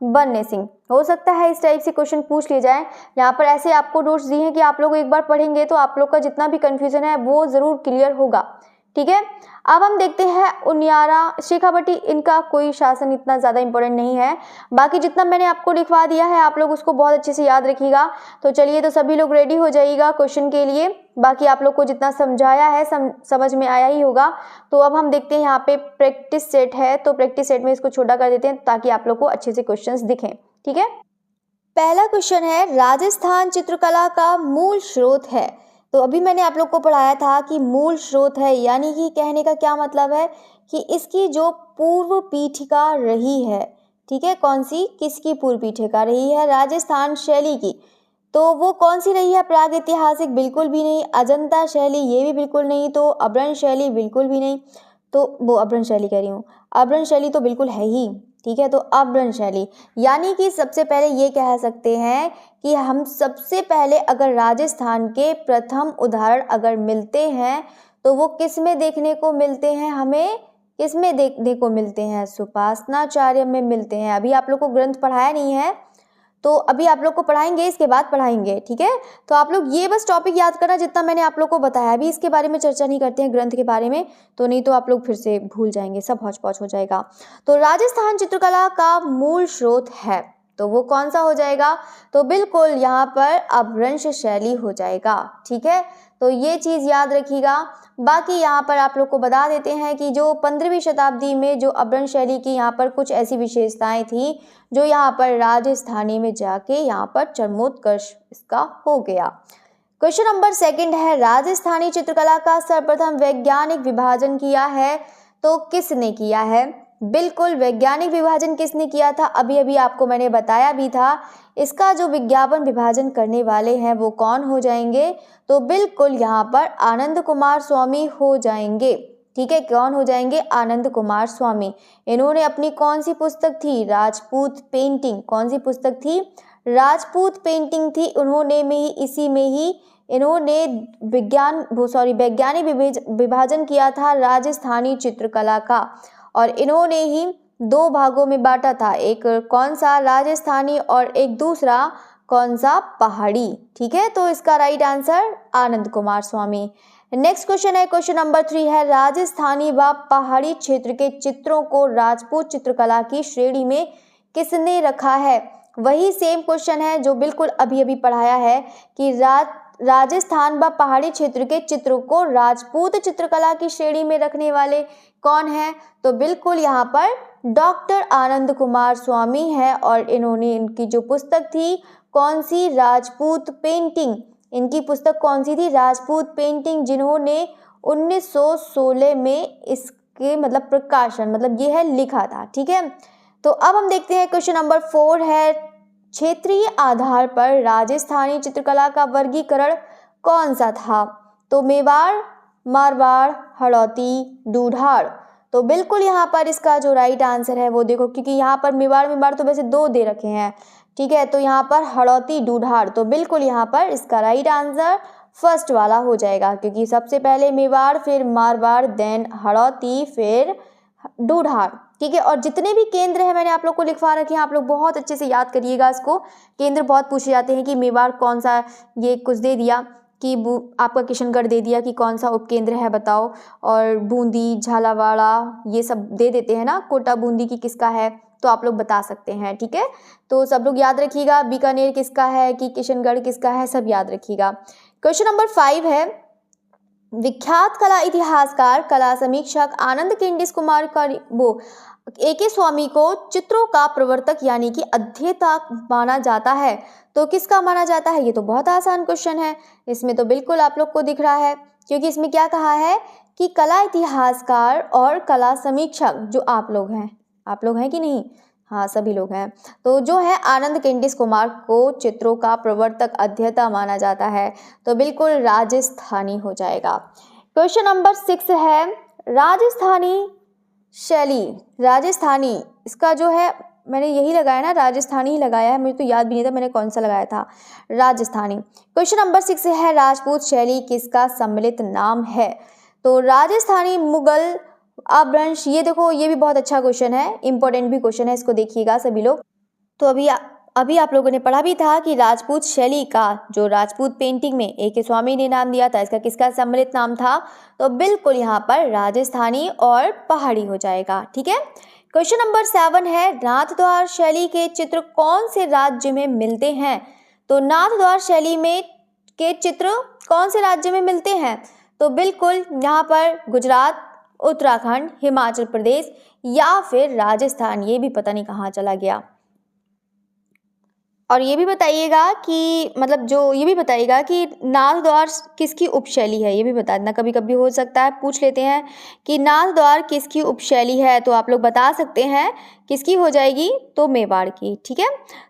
बन्ने सिंह। हो सकता है इस टाइप से क्वेश्चन पूछ लिए जाए। यहाँ पर ऐसे आपको नोट्स दिए हैं कि आप लोग एक बार पढ़ेंगे तो आप लोग का जितना भी कंफ्यूजन है वो जरूर क्लियर होगा, ठीक है। अब हम देखते हैं उनियारा शेखावटी, इनका कोई शासन इतना ज़्यादा इंपॉर्टेंट नहीं है। बाकी जितना मैंने आपको लिखवा दिया है आप लोग उसको बहुत अच्छे से याद रखिएगा। तो चलिए, तो सभी लोग रेडी हो जाइएगा क्वेश्चन के लिए। बाकी आप लोग को जितना समझाया है समझ में आया ही होगा। तो अब हम देखते हैं, यहाँ पे प्रैक्टिस सेट है तो प्रैक्टिस सेट में इसको छोटा कर देते हैं ताकि आप लोग को अच्छे से क्वेश्चन दिखें, ठीक है। पहला क्वेश्चन है राजस्थान चित्रकला का मूल स्रोत है। तो अभी मैंने आप लोग को पढ़ाया था कि मूल स्रोत है, यानी कि कहने का क्या मतलब है कि इसकी जो पूर्व पीठिका रही है, ठीक है, कौन सी, किसकी पूर्व पीठिका रही है? राजस्थान शैली की। तो वो कौन सी रही है? प्रागैतिहासिक बिल्कुल भी नहीं, अजंता शैली ये भी बिल्कुल नहीं, तो अभ्रंश शैली बिल्कुल भी नहीं, तो वो अभ्रंश शैली कह रही हूँ, अभ्रंश शैली तो बिल्कुल है ही, ठीक है। तो अभ्रंश शैली यानी कि सबसे पहले ये कह सकते हैं कि हम सबसे पहले अगर राजस्थान के प्रथम उदाहरण अगर मिलते हैं तो वो किस में देखने को मिलते हैं? हमें किस में देखने को मिलते हैं? सुपासनाचार्य में मिलते हैं। अभी आप लोग को ग्रंथ पढ़ाया नहीं है तो अभी आप लोग को पढ़ाएंगे, इसके बाद पढ़ाएंगे, ठीक है। तो आप लोग ये बस टॉपिक याद करना जितना मैंने आप लोग को बताया। अभी इसके बारे में चर्चा नहीं करते हैं ग्रंथ के बारे में, तो नहीं तो आप लोग फिर से भूल जाएंगे, सब हौच पौच हो जाएगा। तो राजस्थान चित्रकला का मूल स्रोत है तो वो कौन सा हो जाएगा? तो बिल्कुल यहाँ पर अभ्रंश शैली हो जाएगा, ठीक है। तो ये चीज़ याद रखिएगा। बाकी यहाँ पर आप लोग को बता देते हैं कि जो 15वीं शताब्दी में जो अभ्रंश शैली की यहाँ पर कुछ ऐसी विशेषताएं थी जो यहाँ पर राजस्थानी में जाके यहाँ पर चरमोत्कर्ष इसका हो गया। क्वेश्चन नंबर 2 है राजस्थानी चित्रकला का सर्वप्रथम वैज्ञानिक विभाजन किया है तो किसने किया है? बिल्कुल वैज्ञानिक विभाजन किसने किया था? अभी अभी आपको मैंने बताया भी था। इसका जो विज्ञापन विभाजन करने वाले हैं वो कौन हो जाएंगे? तो बिल्कुल यहाँ पर आनंद कुमार स्वामी हो जाएंगे, ठीक है। कौन हो जाएंगे? आनंद कुमार स्वामी। इन्होंने अपनी कौन सी पुस्तक थी? राजपूत पेंटिंग। कौन सी पुस्तक थी? राजपूत पेंटिंग थी। उन्होंने में ही इसी में ही इन्होंने वैज्ञानिक विभाजन किया था राजस्थानी चित्रकला का और इन्होंने ही 2 भागों में बांटा था, एक कौन सा? राजस्थानी और एक दूसरा कौन सा? पहाड़ी, ठीक है। तो इसका राइट आंसर आनंद कुमार स्वामी। नेक्स्ट क्वेश्चन है, क्वेश्चन नंबर 3 है राजस्थानी व पहाड़ी क्षेत्र के चित्रों को राजपूत चित्रकला की श्रेणी में किसने रखा है? वही सेम क्वेश्चन है जो बिल्कुल अभी अभी पढ़ाया है कि राजस्थान व पहाड़ी क्षेत्र के चित्रों को राजपूत चित्रकला की श्रेणी में रखने वाले कौन है? तो बिल्कुल यहाँ पर डॉक्टर आनंद कुमार स्वामी है और इन्होंने इनकी जो पुस्तक थी कौन सी? राजपूत पेंटिंग। इनकी पुस्तक कौन सी थी? राजपूत पेंटिंग, जिन्होंने 1916 में इसके मतलब प्रकाशन मतलब ये है लिखा था, ठीक है। तो अब हम देखते हैं क्वेश्चन नंबर 4 है क्षेत्रीय आधार पर राजस्थानी चित्रकला का वर्गीकरण कौन सा था? तो मेवाड़, मारवाड़, हड़ौती, ढूढ़ार। तो बिल्कुल यहाँ पर इसका जो राइट आंसर है वो देखो, क्योंकि यहाँ पर मेवाड़ तो वैसे 2 दे रखे हैं, ठीक है। तो यहाँ पर हड़ौती, ढूढ़ार, तो बिल्कुल यहाँ पर इसका राइट आंसर फर्स्ट वाला हो जाएगा, क्योंकि सबसे पहले मेवाड़, फिर मारवाड़, देन हड़ौती, फिर ढूढ़ार, ठीक है। और जितने भी केंद्र है मैंने आप लोग को लिखवा रखे हैं, आप लोग बहुत अच्छे से याद करिएगा इसको। केंद्र बहुत पूछे जाते हैं कि मेवाड़ कौन सा, ये कुछ दे दिया कि आपका किशनगढ़ दे दिया कि कौन सा उपकेंद्र है बताओ, और बूंदी, झालावाड़ा ये सब दे देते हैं ना, कोटा बूंदी की किसका है, तो आप लोग बता सकते हैं। ठीक है, तो सब लोग याद रखिएगा, बीकानेर किसका है कि किशनगढ़ किसका है, सब याद रखिएगा। क्वेश्चन नंबर 5 है, विख्यात कला इतिहासकार, कला समीक्षक आनंद किंडिस कुमार का वो ए.के. स्वामी को चित्रों का प्रवर्तक यानी कि अध्येता माना जाता है, तो किसका माना जाता है? ये तो बहुत आसान क्वेश्चन है, इसमें तो बिल्कुल आप लोग को दिख रहा है, क्योंकि इसमें क्या कहा है कि कला इतिहासकार और कला समीक्षक जो आप लोग हैं कि नहीं? हाँ, सभी लोग हैं। तो जो है आनंद किंडिस कुमार को चित्रों का प्रवर्तक अध्येता माना जाता है, तो बिल्कुल राजस्थानी हो जाएगा। क्वेश्चन नंबर 6 है, राजस्थानी शैली, राजस्थानी इसका जो है मैंने यही लगाया ना, राजस्थानी ही लगाया है, मुझे तो याद भी नहीं था मैंने कौन सा लगाया था, राजस्थानी। क्वेश्चन नंबर 6 है, राजपूत शैली किसका सम्मिलित नाम है? तो राजस्थानी, मुगल, अपभ्रंश, ये देखो ये भी बहुत अच्छा क्वेश्चन है, इंपॉर्टेंट भी क्वेश्चन है, इसको देखिएगा सभी लोग। तो अभी आप लोगों ने पढ़ा भी था कि राजपूत शैली का जो राजपूत पेंटिंग में ए.के. स्वामी ने नाम दिया था, इसका किसका सम्मिलित नाम था? तो बिल्कुल यहाँ पर राजस्थानी और पहाड़ी हो जाएगा। ठीक है, क्वेश्चन नंबर 7 है, नाथद्वार शैली के चित्र कौन से राज्य में मिलते हैं? तो नाथद्वार शैली में के चित्र कौन से राज्य में मिलते हैं? तो बिल्कुल यहाँ पर गुजरात, उत्तराखंड, हिमाचल प्रदेश या फिर राजस्थान, ये भी पता नहीं कहाँ चला गया। और ये भी बताइएगा कि मतलब जो ये भी बताइएगा कि नाथद्वार किसकी उपशैली है, ये भी बता देना, कभी कभी हो सकता है पूछ लेते हैं कि नाथद्वार किसकी उपशैली है, तो आप लोग बता सकते हैं किसकी हो जाएगी, तो मेवाड़ की। ठीक है,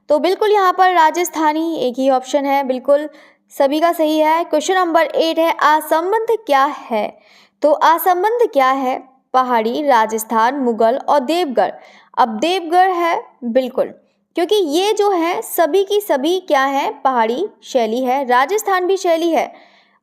तो बिल्कुल यहाँ पर राजस्थानी एक ही ऑप्शन है, बिल्कुल सभी का सही है। क्वेश्चन नंबर 8 है, असंबंध क्या है? तो असंबंध क्या है? पहाड़ी, राजस्थान, मुगल और देवगढ़। अब देवगढ़ है बिल्कुल, क्योंकि ये जो है सभी की सभी क्या है, पहाड़ी शैली है, राजस्थान भी शैली है,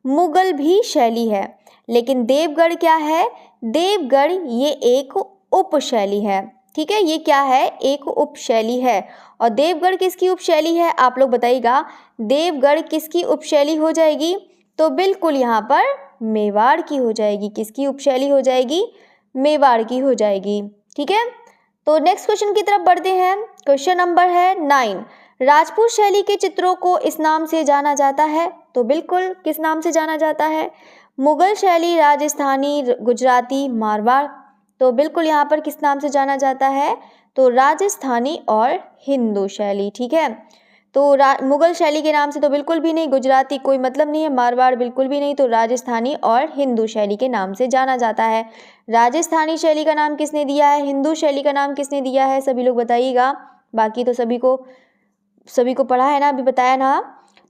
मुगल भी शैली है, लेकिन देवगढ़ क्या है? देवगढ़ ये एक उपशैली है। ठीक है, ये क्या है? एक उपशैली है। और देवगढ़ किसकी उपशैली है? आप लोग बताइएगा, देवगढ़ किसकी उपशैली हो जाएगी? तो बिल्कुल यहाँ पर मेवाड़ की हो जाएगी। किसकी उपशैली हो जाएगी? मेवाड़ की हो जाएगी। ठीक है, तो नेक्स्ट क्वेश्चन की तरफ बढ़ते हैं। क्वेश्चन नंबर है 9, राजपूत शैली के चित्रों को इस नाम से जाना जाता है, तो बिल्कुल किस नाम से जाना जाता है? मुगल शैली, राजस्थानी, गुजराती, मारवाड़। तो बिल्कुल यहाँ पर किस नाम से जाना जाता है? तो राजस्थानी और हिंदू शैली। ठीक है, तो मुगल शैली के नाम से तो बिल्कुल भी नहीं, गुजराती कोई मतलब नहीं है, मारवाड़ बिल्कुल भी नहीं, तो राजस्थानी और हिंदू शैली के नाम से जाना जाता है। राजस्थानी शैली का नाम किसने दिया है? हिंदू शैली का नाम किसने दिया है? सभी लोग बताइएगा, बाकी तो सभी को पढ़ा है ना, अभी बताया ना।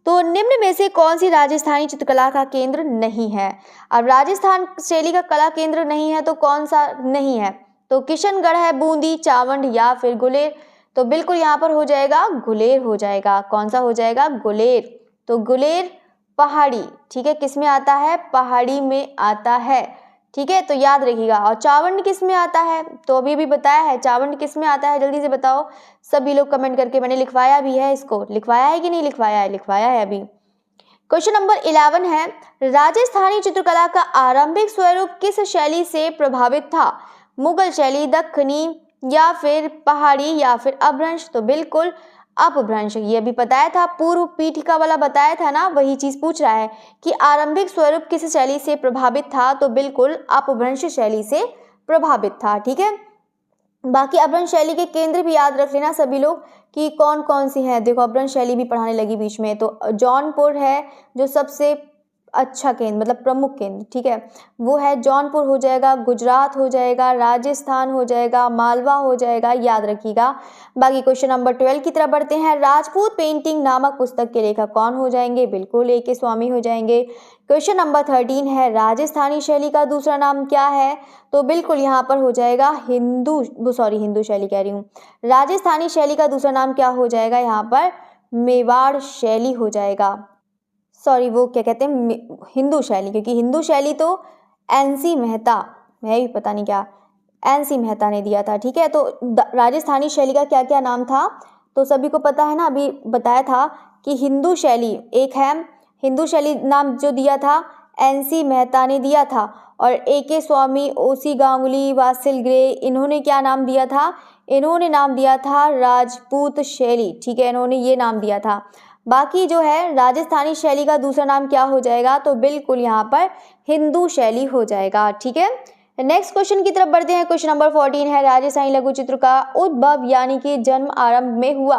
तो निम्न में से कौन सी राजस्थानी चित्रकला का केंद्र नहीं है? अब राजस्थान शैली का कला केंद्र नहीं है तो कौन सा नहीं है? तो किशनगढ़ है, बूंदी, चावंड या फिर गुलेर। तो बिल्कुल यहाँ पर हो जाएगा गुलेर हो जाएगा। कौन सा हो जाएगा? गुलेर। तो गुलेर पहाड़ी, ठीक है, किस में आता है? पहाड़ी में आता है। ठीक है, तो याद रखिएगा। और चावंड किस में आता है? तो अभी भी बताया है, चावंड किस में आता है, जल्दी से बताओ सभी लोग कमेंट करके। मैंने लिखवाया भी है इसको, लिखवाया है कि नहीं लिखवाया है? लिखवाया है अभी। क्वेश्चन नंबर 11 है, राजस्थानी चित्रकला का आरंभिक स्वरूप किस शैली से प्रभावित था? मुगल शैली, दक्खनी या फिर पहाड़ी या फिर अपभ्रंश। तो बिल्कुल अपभ्रंश, ये भी बताया था, पूर्व पीठिका वाला बताया था ना, वही चीज पूछ रहा है कि आरंभिक स्वरूप किस शैली से प्रभावित था, तो बिल्कुल अपभ्रंश शैली से प्रभावित था। ठीक है, बाकी अपभ्रंश शैली के केंद्र भी याद रख लेना सभी लोग कि कौन कौन सी है। देखो अपभ्रंश शैली भी पढ़ाने लगी बीच में, तो जौनपुर है जो सबसे अच्छा केंद्र, मतलब प्रमुख केंद्र, ठीक है, वो है जौनपुर हो जाएगा, गुजरात हो जाएगा, राजस्थान हो जाएगा, मालवा हो जाएगा, याद रखिएगा। बाकी क्वेश्चन नंबर 12 की तरफ बढ़ते हैं। राजपूत पेंटिंग नामक पुस्तक के लेखक कौन हो जाएंगे? बिल्कुल ए.के. स्वामी हो जाएंगे। क्वेश्चन नंबर 13 है, राजस्थानी शैली का दूसरा नाम क्या है? तो बिल्कुल यहाँ पर हो जाएगा हिंदू शैली कह रही हूँ, राजस्थानी शैली का दूसरा नाम क्या हो जाएगा? यहाँ पर मेवाड़ शैली हो जाएगा। वो क्या कहते हैं, हिंदू शैली, क्योंकि हिंदू शैली तो एनसी मेहता, मैं भी पता नहीं क्या, NC मेहता ने दिया था। ठीक है, तो राजस्थानी शैली का क्या क्या नाम था, तो सभी को पता है ना, अभी बताया था कि हिंदू शैली एक है, हिंदू शैली नाम जो दिया था NC मेहता ने दिया था, और AK स्वामी, OC गांगुली, वासिल ग्रे, इन्होंने क्या नाम दिया था, इन्होंने नाम दिया था राजपूत शैली। ठीक है, इन्होंने ये नाम दिया था। बाकी जो है राजस्थानी शैली का दूसरा नाम क्या हो जाएगा, तो बिल्कुल यहाँ पर हिंदू शैली हो जाएगा। ठीक है, नेक्स्ट क्वेश्चन की तरफ बढ़ते हैं। क्वेश्चन नंबर 14 है, राजस्थानी लघु चित्र का उद्भव यानी कि जन्म आरंभ में हुआ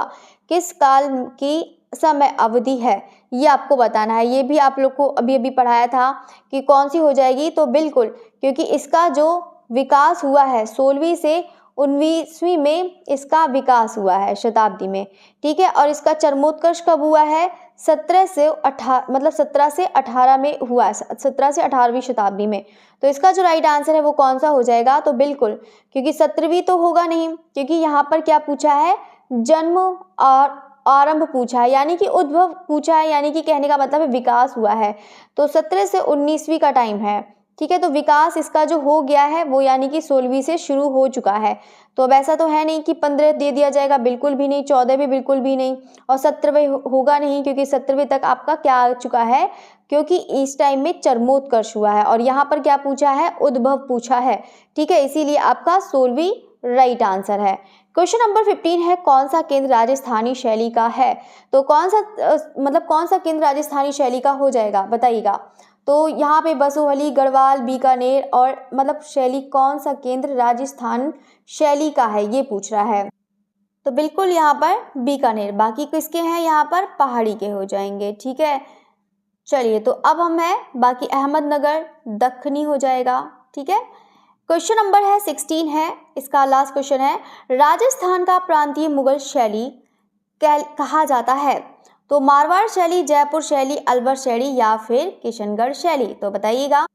किस काल की समय अवधि है, ये आपको बताना है। ये भी आप लोग को अभी अभी पढ़ाया था कि कौन सी हो जाएगी, तो बिल्कुल, क्योंकि इसका जो विकास हुआ है 16वीं से 19वीं में इसका विकास हुआ है शताब्दी में। ठीक है, और इसका चरमोत्कर्ष कब हुआ है, 17 से 18 में हुआ है, 17 से 18वीं शताब्दी में। तो इसका जो राइट आंसर है वो कौन सा हो जाएगा, तो बिल्कुल, क्योंकि 17वीं तो होगा नहीं, क्योंकि यहाँ पर क्या पूछा है, जन्म और आरंभ पूछा है, यानी कि उद्भव पूछा है, यानी कि कहने का मतलब है विकास हुआ है। तो 17 से 19वीं का टाइम है। ठीक है, तो विकास इसका जो हो गया है वो यानी कि 16वीं से शुरू हो चुका है। तो अब ऐसा तो है नहीं कि 15 दे दिया जाएगा, बिल्कुल भी नहीं, 14 भी बिल्कुल भी नहीं, और 17वें होगा नहीं, क्योंकि 17वें तक आपका क्या आ चुका है, क्योंकि इस टाइम में चरमोत्कर्ष हुआ है, और यहाँ पर क्या पूछा है, उद्भव पूछा है। ठीक है, इसीलिए आपका 16वीं राइट आंसर है। क्वेश्चन नंबर 15 है, कौन सा केंद्र राजस्थानी शैली का है, तो कौन सा केंद्र राजस्थानी शैली का हो जाएगा, बताइएगा। तो यहाँ पे बसोहली, गढ़वाल, बीकानेर, और शैली कौन सा केंद्र राजस्थान शैली का है, ये पूछ रहा है। तो बिल्कुल यहाँ पर बीकानेर, बाकी किसके हैं, यहाँ पर पहाड़ी के हो जाएंगे। ठीक है, चलिए, तो अब हम है बाकी अहमदनगर दक्खनी हो जाएगा। ठीक है, क्वेश्चन नंबर है 16 है, इसका लास्ट क्वेश्चन है, राजस्थान का प्रांतीय मुगल शैली कहा जाता है, तो मारवाड़ शैली, जयपुर शैली, अलवर शैली, या फिर किशनगढ़ शैली, तो बताइएगा।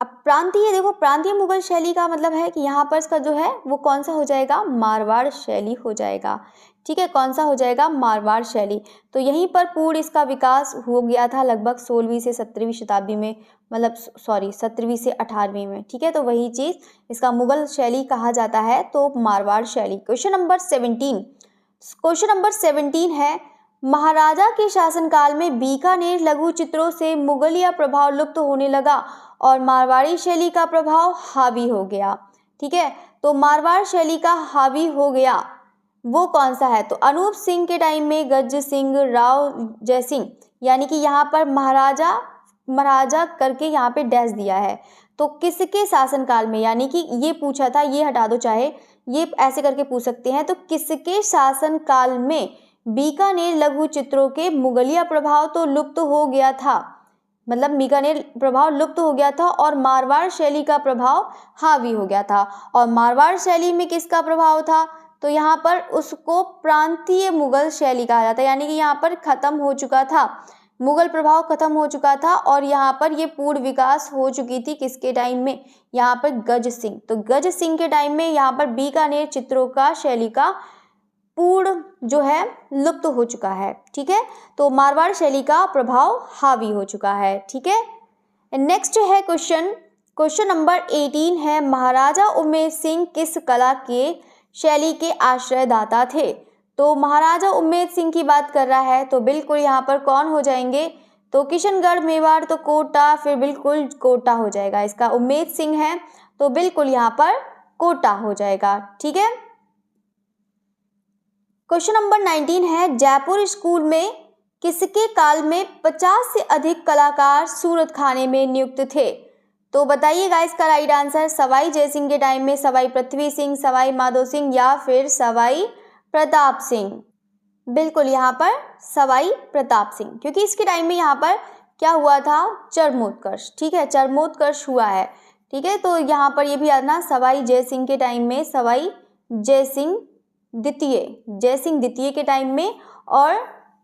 अब प्रांतीय, देखो प्रांतीय मुगल शैली का मतलब है कि यहाँ पर इसका जो है वो कौन सा हो जाएगा, मारवाड़ शैली हो जाएगा। ठीक है, कौन सा हो जाएगा, मारवाड़ शैली। तो यहीं पर पूर्ण इसका विकास हो गया था लगभग 16वीं से 17वीं शताब्दी में, 17वीं से 18वीं में। ठीक है, तो वही चीज़ इसका मुगल शैली कहा जाता है, तो मारवाड़ शैली। क्वेश्चन नंबर 17 है, महाराजा के शासनकाल में बीकानेर लघु चित्रों से मुगलिया प्रभाव लुप्त होने लगा और मारवाड़ी शैली का प्रभाव हावी हो गया। ठीक है, तो मारवाड़ शैली का हावी हो गया वो कौन सा है, तो अनूप सिंह के टाइम में, गज सिंह, राव जयसिंह, यानी कि यहाँ पर महाराजा करके यहाँ पे डैश दिया है, तो किसके शासनकाल में, यानी कि ये पूछा था, ये हटा दो, चाहे ये ऐसे करके पूछ सकते हैं, तो किसके शासनकाल में बीकानेर लघु चित्रों के मुगलिया प्रभाव तो लुप्त हो गया था, मतलब बीकानेर प्रभाव लुप्त हो गया था और मारवाड़ शैली का प्रभाव हावी हो गया था। और मारवाड़ शैली में किसका प्रभाव था, तो यहाँ पर उसको प्रांतीय मुगल शैली कहा जाता है, यानी कि यहाँ पर खत्म हो चुका था, मुगल प्रभाव खत्म हो चुका था, और यहाँ पर ये पूर्ण विकास हो चुकी थी किसके टाइम में, यहाँ पर गज सिंह। तो गज सिंह के टाइम में यहाँ पर बीकानेर चित्रों का शैली का पूर्ण जो है लुप्त हो चुका है। ठीक है, तो मारवाड़ शैली का प्रभाव हावी हो चुका है। ठीक है, नेक्स्ट है क्वेश्चन नंबर 18 है, महाराजा उमेद सिंह किस कला के शैली के आश्रयदाता थे, तो महाराजा उमेद सिंह की बात कर रहा है, तो बिल्कुल यहाँ पर कौन हो जाएंगे, तो किशनगढ़, मेवाड़, तो कोटा, फिर बिल्कुल कोटा हो जाएगा, इसका उमेद सिंह है, तो बिल्कुल यहाँ पर कोटा हो जाएगा। ठीक है, क्वेश्चन नंबर 19 है, जयपुर स्कूल में किसके काल में 50 से अधिक कलाकार सूरत खाने में नियुक्त थे, तो बताइएगा इसका राइट आंसर। सवाई जयसिंह के टाइम में, सवाई पृथ्वी सिंह, सवाई माधो सिंह, या फिर सवाई प्रताप सिंह, बिल्कुल यहाँ पर सवाई प्रताप सिंह, क्योंकि इसके टाइम में यहाँ पर क्या हुआ था, चरमोत्कर्ष। ठीक है, चरमोत्कर्ष हुआ है। ठीक है, तो यहाँ पर ये भी याद ना, सवाई जयसिंह के टाइम में, सवाई जयसिंह द्वितीय के टाइम में, और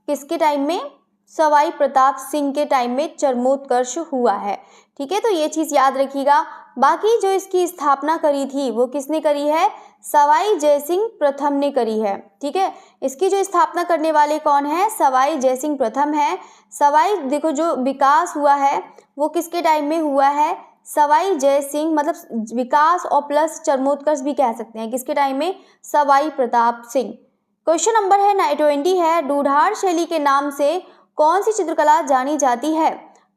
किसके टाइम में, सवाई प्रताप सिंह के टाइम में चरमोत्कर्ष हुआ है। ठीक है, तो ये चीज़ याद रखिएगा। बाकी जो इसकी स्थापना करी थी वो किसने करी है, सवाई जयसिंह प्रथम ने करी है। ठीक है, इसकी जो स्थापना करने वाले कौन है, सवाई जयसिंह प्रथम है। सवाई देखो जो विकास हुआ है वो किसके टाइम में हुआ है, सवाई जय सिंह, मतलब विकास और प्लस चरमोत्कर्ष भी कह सकते हैं, किसके टाइम में? सवाई प्रताप सिंह। क्वेश्चन नंबर है 20 है, ढूढ़ार शैली के नाम से कौन सी चित्रकला जानी जाती है?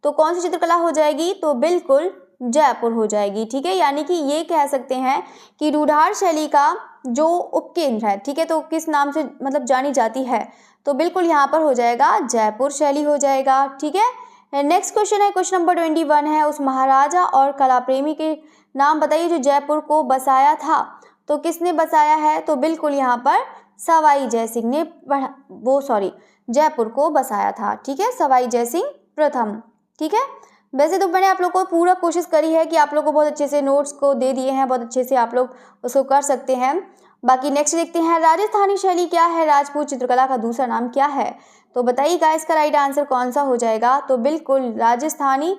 तो कौन सी चित्रकला हो जाएगी? तो बिल्कुल जयपुर हो जाएगी, ठीक है। यानी कि ये कह सकते हैं कि ढूढ़ार शैली का जो उपकेंद्र है, ठीक है, तो किस नाम से मतलब जानी जाती है? तो बिल्कुल यहाँ पर हो जाएगा जयपुर शैली हो जाएगा, ठीक है। नेक्स्ट क्वेश्चन है, क्वेश्चन नंबर 21 है, उस महाराजा और कला प्रेमी के नाम बताइए जो जयपुर को बसाया था। तो किसने बसाया है? तो बिल्कुल यहाँ पर सवाई जय सिंह ने जयपुर को बसाया था, ठीक है, सवाई जय सिंह प्रथम, ठीक है। वैसे तो मैंने आप लोग को पूरा कोशिश करी है कि आप लोग को बहुत अच्छे से नोट्स को दे दिए हैं, बहुत अच्छे से आप लोग उसको कर सकते हैं। बाकी नेक्स्ट देखते हैं, राजस्थानी शैली क्या है? राजपूत चित्रकला का दूसरा नाम क्या है? तो बताइएगा इसका राइट आंसर कौन सा हो जाएगा? तो बिल्कुल राजस्थानी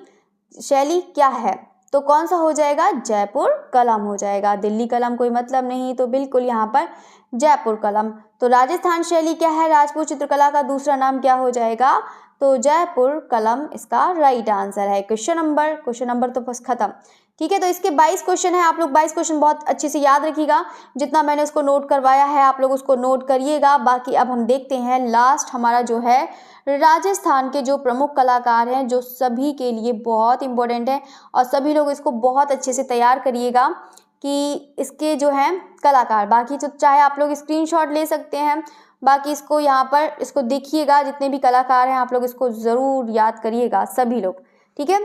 शैली क्या है? तो कौन सा हो जाएगा? जयपुर कलम हो जाएगा। दिल्ली कलम कोई मतलब नहीं, तो बिल्कुल यहाँ पर जयपुर कलम। तो राजस्थान शैली क्या है? राजपूत चित्रकला का दूसरा नाम क्या हो जाएगा? तो जयपुर कलम इसका राइट आंसर है। क्वेश्चन नंबर तो बस खत्म, ठीक है। तो इसके 22 क्वेश्चन है, आप लोग 22 क्वेश्चन बहुत अच्छे से याद रखिएगा, जितना मैंने उसको नोट करवाया है आप लोग उसको नोट करिएगा। बाकी अब हम देखते हैं लास्ट हमारा जो है राजस्थान के जो प्रमुख कलाकार हैं, जो सभी के लिए बहुत इंपॉर्टेंट है और सभी लोग इसको बहुत अच्छे से तैयार करिएगा कि इसके जो हैं कलाकार, बाकी तो चाहे आप लोग स्क्रीनशॉट ले सकते हैं, बाकी इसको यहाँ पर इसको देखिएगा, जितने भी कलाकार हैं आप लोग इसको ज़रूर याद करिएगा सभी लोग, ठीक है।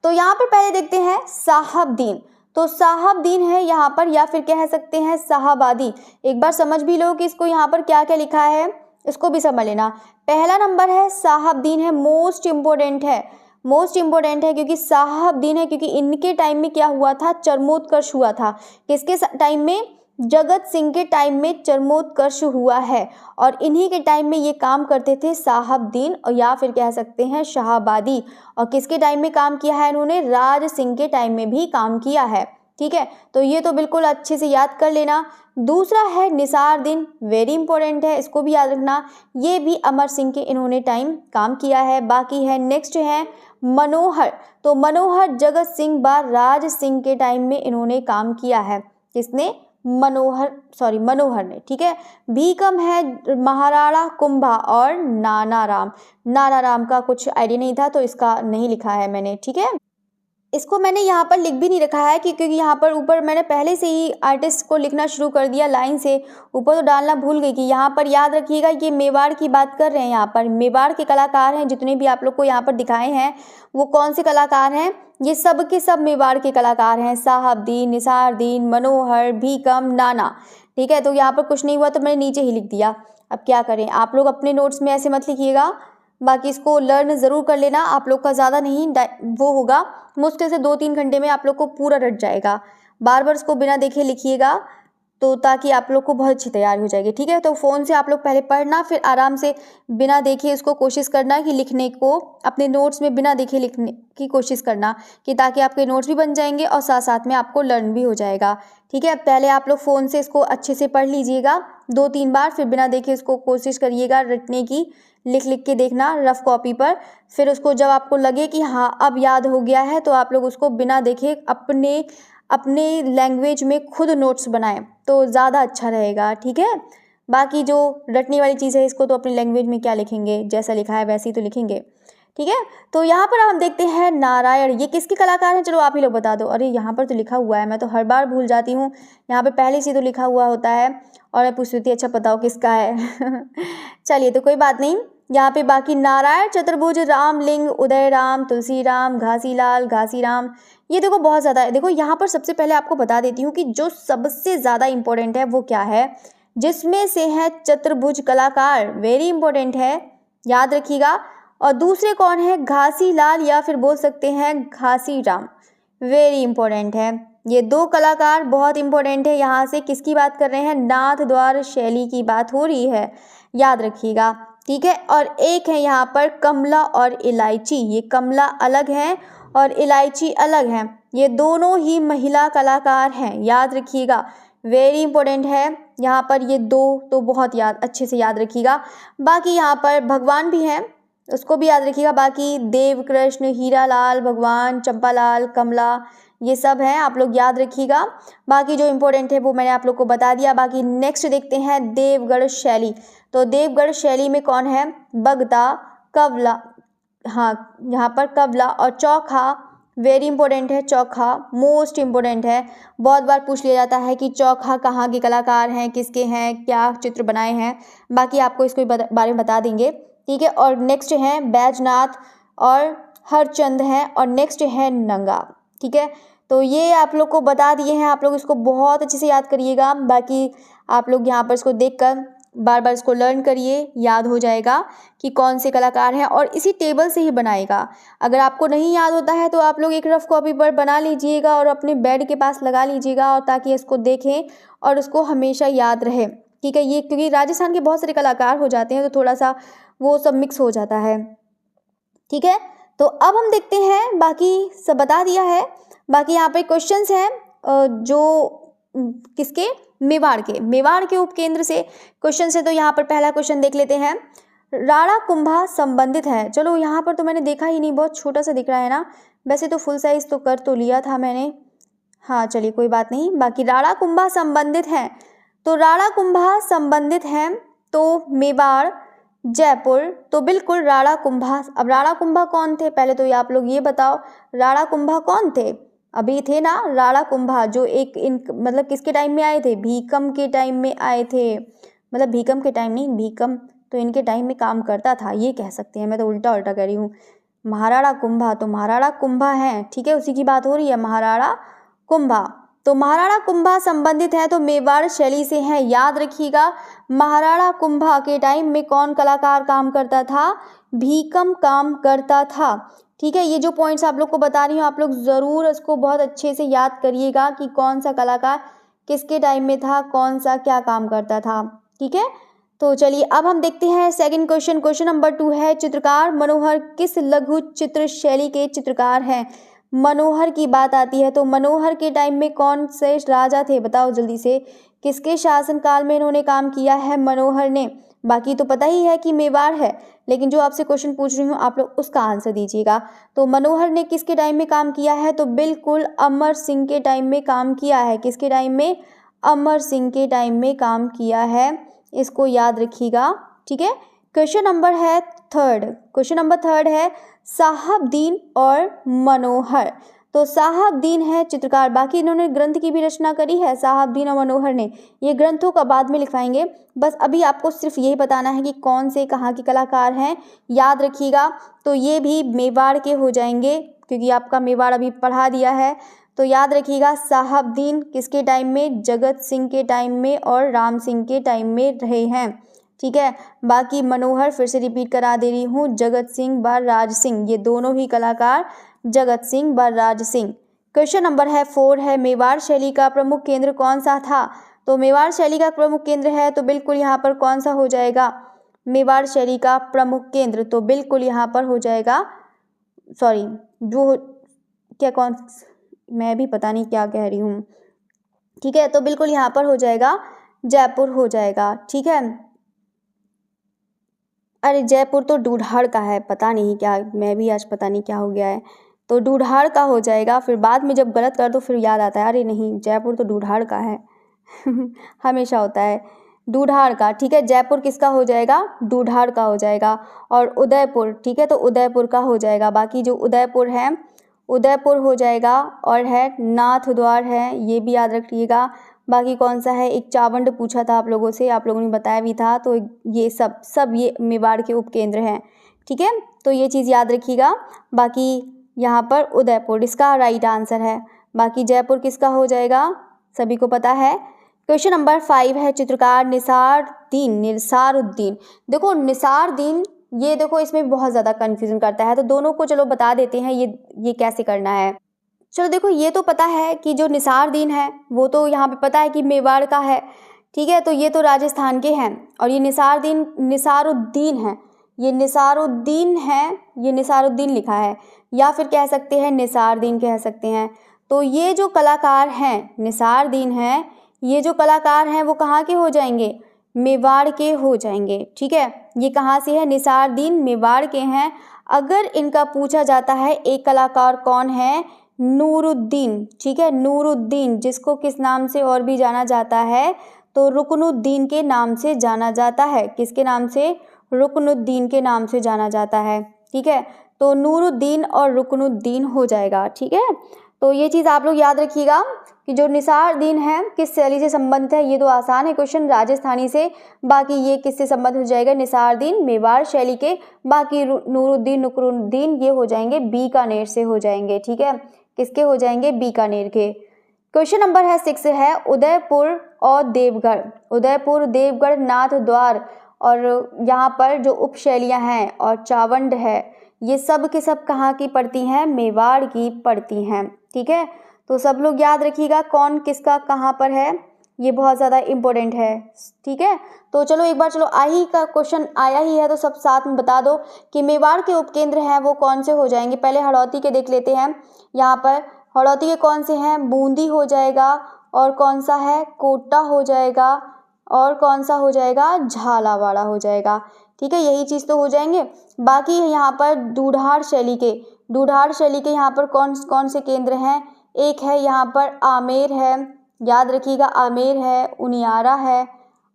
तो यहाँ पर पहले देखते हैं साहबदीन। तो साहबदीन है यहाँ पर, या फिर कह सकते हैं साहबादी। एक बार समझ भी लो कि इसको यहाँ पर क्या क्या लिखा है, इसको भी समझ लेना। पहला नंबर है साहबदीन है, मोस्ट इम्पोर्टेंट है क्योंकि साहबदीन है, क्योंकि इनके टाइम में क्या हुआ था? चरमोत्कर्ष हुआ था। किसके टाइम में? जगत सिंह के टाइम में चरमोत्कर्ष हुआ है, और इन्हीं के टाइम में ये काम करते थे साहबदीन, और या फिर कह सकते हैं शाहबादी। और किसके टाइम में काम किया है इन्होंने? राज सिंह के टाइम में भी काम किया है, ठीक है। तो ये तो बिल्कुल अच्छे से याद कर लेना। दूसरा है निसारदीन, वेरी इंपॉर्टेंट है, इसको भी याद रखना, ये भी अमर सिंह के इन्होंने टाइम काम किया है। बाकी है नेक्स्ट है मनोहर। तो मनोहर जगत सिंह व राज सिंह के टाइम में इन्होंने काम किया है। किसने? मनोहर ने, ठीक है। भीकम है महाराणा कुंभा और नाना राम का कुछ आइडिया नहीं था, तो इसका नहीं लिखा है मैंने, ठीक है। इसको मैंने यहाँ पर लिख भी नहीं रखा है क्योंकि यहाँ पर ऊपर मैंने पहले से ही आर्टिस्ट को लिखना शुरू कर दिया लाइन से, ऊपर तो डालना भूल गई कि यहाँ पर याद रखिएगा ये मेवाड़ की बात कर रहे हैं। यहाँ पर मेवाड़ के कलाकार हैं, जितने भी आप लोग को यहाँ पर दिखाए हैं वो कौन से कलाकार हैं? ये सब के सब मेवाड़ के कलाकार हैं, साहबदीन, निसारदीन, मनोहर, भीकम, नाना, ठीक है। तो यहाँ पर कुछ नहीं हुआ तो मैंने नीचे ही लिख दिया। अब क्या करें, आप लोग अपने नोट्स में ऐसे मत लिखिएगा, बाकी इसको लर्न ज़रूर कर लेना। आप लोग का ज़्यादा नहीं वो होगा, मुश्किल से 2-3 घंटे में आप लोग को पूरा रट जाएगा। बार बार इसको बिना देखे लिखिएगा, तो ताकि आप लोग को बहुत अच्छी तैयारी हो जाएगी, ठीक है। तो फ़ोन से आप लोग पहले पढ़ना, फिर आराम से बिना देखे इसको कोशिश करना कि लिखने को अपने नोट्स में बिना देखे लिखने की कोशिश करना, कि ताकि आपके नोट्स भी बन जाएंगे और साथ साथ में आपको लर्न भी हो जाएगा, ठीक है। पहले आप लोग फ़ोन से इसको अच्छे से पढ़ लीजिएगा 2-3 बार, फिर बिना देखे इसको कोशिश करिएगा रटने की, लिख के देखना रफ कॉपी पर। फिर उसको जब आपको लगे कि हाँ अब याद हो गया है, तो आप लोग उसको बिना देखे अपने लैंग्वेज में खुद नोट्स बनाएं तो ज़्यादा अच्छा रहेगा, ठीक है। बाकी जो रटने वाली चीज़ है इसको तो अपनी लैंग्वेज में क्या लिखेंगे, जैसा लिखा है वैसे ही तो लिखेंगे, ठीक है। तो यहाँ पर हम देखते हैं नारायण, ये किसके कलाकार हैं? चलो आप ही लोग बता दो। अरे यहाँ पर तो लिखा हुआ है, मैं तो हर बार भूल जाती हूँ, यहाँ पे पहले से तो लिखा हुआ होता है और मैं पूछ रही थी अच्छा बताओ किसका है। चलिए तो कोई बात नहीं, यहाँ पे बाकी नारायण चतुर्भुज, रामलिंग, उदय राम, तुलसी राम, घासीलाल, घासीराम, ये देखो बहुत ज़्यादा है। देखो यहाँ पर सबसे पहले आपको बता देती हूँ कि जो सबसे ज़्यादा इंपॉर्टेंट है वो क्या है, जिसमें से है चतुर्भुज कलाकार, वेरी इंपॉर्टेंट है, याद रखिएगा। और दूसरे कौन है? घासीलाल या फिर बोल सकते हैं घासीराम, वेरी इंपॉर्टेंट है। ये 2 कलाकार बहुत इंपॉर्टेंट है। यहाँ से किसकी बात कर रहे हैं? नाथ द्वार शैली की बात हो रही है, याद रखिएगा, ठीक है। और एक है यहाँ पर कमला और इलायची, ये कमला अलग है और इलायची अलग है, ये दोनों ही महिला कलाकार हैं, याद रखिएगा, वेरी इंपॉर्टेंट है। यहाँ पर ये 2 तो बहुत अच्छे से याद रखिएगा। बाकी यहाँ पर भगवान भी हैं, उसको भी याद रखिएगा। बाकी देव कृष्ण, हीरालाल, भगवान, चंपालाल, कमला, ये सब हैं, आप लोग याद रखिएगा। बाकी जो इम्पोर्टेंट है वो मैंने आप लोग को बता दिया। बाकी नेक्स्ट देखते हैं देवगढ़ शैली। तो देवगढ़ शैली में कौन है? बगदा, कवला, हाँ यहाँ पर कवला और चौखा, वेरी इंपॉर्टेंट है चौखा, मोस्ट इम्पोर्टेंट है। बहुत बार पूछ लिया जाता है कि चौखा कहाँ के कलाकार हैं, किसके हैं, क्या चित्र बनाए हैं। बाकी आपको इसके बारे में बता देंगे, ठीक है। और नेक्स्ट है बैजनाथ और हरचंद हैं, और नेक्स्ट है नंगा, ठीक है। तो ये आप लोग को बता दिए हैं, आप लोग इसको बहुत अच्छे से याद करिएगा। बाकी आप लोग यहाँ पर इसको देखकर बार बार इसको लर्न करिए, याद हो जाएगा कि कौन से कलाकार हैं, और इसी टेबल से ही बनाएगा। अगर आपको नहीं याद होता है तो आप लोग एक रफ कॉपी पर बना लीजिएगा और अपने बेड के पास लगा लीजिएगा, और ताकि इसको देखें और उसको हमेशा याद रहे, ठीक है। ये क्योंकि राजस्थान के बहुत सारे कलाकार हो जाते हैं तो थोड़ा सा वो सब मिक्स हो जाता है, ठीक है। तो अब हम देखते हैं, बाकी सब बता दिया है। बाकी यहाँ पे क्वेश्चंस हैं जो किसके? मेवाड़ के उपकेंद्र से क्वेश्चन है। तो यहाँ पर पहला क्वेश्चन देख लेते हैं। राणा कुंभा संबंधित है, चलो यहाँ पर तो मैंने देखा ही नहीं, बहुत छोटा सा दिख रहा है ना। वैसे तो फुल साइज तो कर तो लिया था मैंने, हाँ चलिए कोई बात नहीं। बाकी राणा कुंभा संबंधित हैं, तो राणा कुंभा संबंधित हैं तो मेवाड़, जयपुर, तो बिल्कुल राणा कुंभा। अब राणा कुंभा कौन थे पहले तो ये आप लोग ये बताओ, राणा कुंभा कौन थे? अभी थे ना राणा कुंभा, जो एक मतलब किसके टाइम में आए थे? भीकम के टाइम में आए थे। मतलब भीकम के टाइम नहीं, भीकम तो इनके टाइम में काम करता था, ये कह सकते हैं। मैं तो उल्टा उल्टा कह रही हूँ। महाराणा कुंभा, तो महाराणा कुंभा हैं, ठीक है, उसी की बात हो रही है, महाराणा कुंभा। तो महाराणा कुंभा संबंधित है तो मेवाड़ शैली से हैं, याद रखिएगा। महाराणा कुंभा के टाइम में कौन कलाकार काम करता था? भीकम काम करता था, ठीक है। ये जो पॉइंट्स आप लोग को बता रही हूँ, आप लोग ज़रूर इसको बहुत अच्छे से याद करिएगा कि कौन सा कलाकार किसके टाइम में था, कौन सा क्या काम करता था, ठीक है। तो चलिए अब हम देखते हैं सेकंड क्वेश्चन। क्वेश्चन नंबर 2 है, चित्रकार मनोहर किस लघु चित्र शैली के चित्रकार हैं? मनोहर की बात आती है तो मनोहर के टाइम में कौन से राजा थे? बताओ जल्दी से, किसके शासनकाल में इन्होंने काम किया है मनोहर ने? बाकी तो पता ही है कि मेवाड़ है, लेकिन जो आपसे क्वेश्चन पूछ रही हूँ आप लोग उसका आंसर दीजिएगा। तो मनोहर ने किसके टाइम में काम किया है? तो बिल्कुल अमर सिंह के टाइम में काम किया है। किसके टाइम में? अमर सिंह के टाइम में काम किया है, इसको याद रखिएगा, ठीक है। क्वेश्चन नंबर है थर्ड। क्वेश्चन नंबर 3 है साहबदीन और मनोहर। तो साहबदीन है चित्रकार, बाकी इन्होंने ग्रंथ की भी रचना करी है, साहबदीन और मनोहर ने। ये ग्रंथों का बाद में लिखवाएंगे, बस अभी आपको सिर्फ यही बताना है कि कौन से कहाँ के कलाकार हैं, याद रखिएगा। तो ये भी मेवाड़ के हो जाएंगे, क्योंकि आपका मेवाड़ अभी पढ़ा दिया है। तो याद रखिएगा, साहबदीन किसके टाइम में? जगत सिंह के टाइम में और राम सिंह के टाइम में रहे हैं, ठीक है। बाकी मनोहर फिर से रिपीट करा दे रही हूँ, जगत सिंह व राज सिंह, ये दोनों ही कलाकार जगत सिंह व राज सिंह। क्वेश्चन नंबर है 4 है, मेवाड़ शैली का प्रमुख केंद्र कौन सा था? तो मेवाड़ शैली का प्रमुख केंद्र है तो बिल्कुल यहाँ पर कौन सा हो जाएगा? मेवाड़ शैली का प्रमुख केंद्र तो बिल्कुल यहाँ पर हो जाएगा, सॉरी जो क्या कौन, मैं भी पता नहीं क्या कह रही हूँ, ठीक है। तो बिल्कुल यहाँ पर हो जाएगा जयपुर हो जाएगा, ठीक है। अरे जयपुर तो ढूढ़ाड़ का है, पता नहीं क्या, मैं भी आज पता नहीं क्या हो गया है, तो ढूढ़ाड़ का हो जाएगा। फिर बाद में जब गलत कर दो फिर याद आता है अरे नहीं जयपुर तो ढूढ़ाड़ का है हमेशा होता है ढूढ़ाड़ का, ठीक है। जयपुर किसका हो जाएगा? ढूढ़ाड़ का हो जाएगा। और उदयपुर, ठीक है, तो उदयपुर का हो जाएगा। बाकी जो उदयपुर है उदयपुर हो जाएगा, और है नाथ द्वार है, ये भी याद रखिएगा। बाकी कौन सा है? एक चावंड पूछा था आप लोगों से, आप लोगों ने बताया भी था। तो ये सब ये मेवाड़ के उपकेंद्र हैं, ठीक है। तो ये चीज़ याद रखिएगा। बाकी यहाँ पर उदयपुर इसका राइट आंसर है। बाकी जयपुर किसका हो जाएगा? सभी को पता है। क्वेश्चन नंबर 5 है, चित्रकार निसारुद्दीन। देखो निसारुद्दीन, ये देखो इसमें बहुत ज़्यादा कन्फ्यूजन करता है, तो दोनों को चलो बता देते हैं ये कैसे करना है। चलो देखो, ये तो पता है कि जो निसारुद्दीन है वो तो यहाँ पे पता है कि मेवाड़ का है, ठीक है। तो ये तो राजस्थान के हैं, और ये निसारुद्दीन है, ये निसारुद्दीन है, ये निसारुद्दीन लिखा है, या फिर कह सकते हैं निसारुद्दीन कह सकते हैं। तो ये जो कलाकार हैं निसारुद्दीन हैं, ये जो कलाकार हैं वो कहाँ के हो जाएंगे? मेवाड़ के हो जाएंगे, ठीक है। ये कहाँ से है? निसारुद्दीन मेवाड़ के हैं। अगर इनका पूछा जाता है एक कलाकार कौन है नूरुद्दीन, ठीक है, नूरुद्दीन, जिसको किस नाम से और भी जाना जाता है, तो रुकनुद्दीन के नाम से जाना जाता है। किसके नाम से? रुकनुद्दीन के नाम से जाना जाता है, ठीक है। तो नूरुद्दीन और रुकनुद्दीन हो जाएगा, ठीक है। तो ये चीज़ आप लोग याद रखिएगा कि जो निसारुद्दीन है किस शैली से संबंधित है। ये तो आसान है क्वेश्चन, राजस्थानी से। बाकी ये किससे संबंधित हो जाएगा? निसारुद्दीन मेवाड़ शैली के। बाकी नूरुद्दीन, नुकरुद्दीन ये हो जाएंगे बीकानेर से हो जाएंगे, ठीक है। किसके हो जाएंगे? बीकानेर के। क्वेश्चन नंबर है 6 है उदयपुर और देवगढ़। उदयपुर, देवगढ़, नाथ द्वार और यहाँ पर जो उपशैलियाँ हैं और चावंड है, ये सब के सब कहाँ की पड़ती हैं? मेवाड़ की पड़ती हैं, ठीक है। तो सब लोग याद रखिएगा कौन किसका कहाँ पर है, ये बहुत ज़्यादा इम्पोर्टेंट है, ठीक है। तो चलो एक बार, चलो आई का क्वेश्चन आया ही है तो सब साथ में बता दो कि मेवाड़ के उपकेंद्र हैं वो कौन से हो जाएंगे। पहले हड़ौती के देख लेते हैं। यहाँ पर हड़ौती के कौन से हैं? बूंदी हो जाएगा, और कौन सा है? कोटा हो जाएगा, और कौन सा हो जाएगा? झालावाड़ा हो जाएगा, ठीक है। यही चीज़ तो हो जाएंगे। बाकी यहाँ पर दूधार शैली के, दूधार शैली के यहाँ पर कौन कौन से केंद्र हैं? एक है यहाँ पर आमेर है, याद रखिएगा, आमेर है, उनियारा है,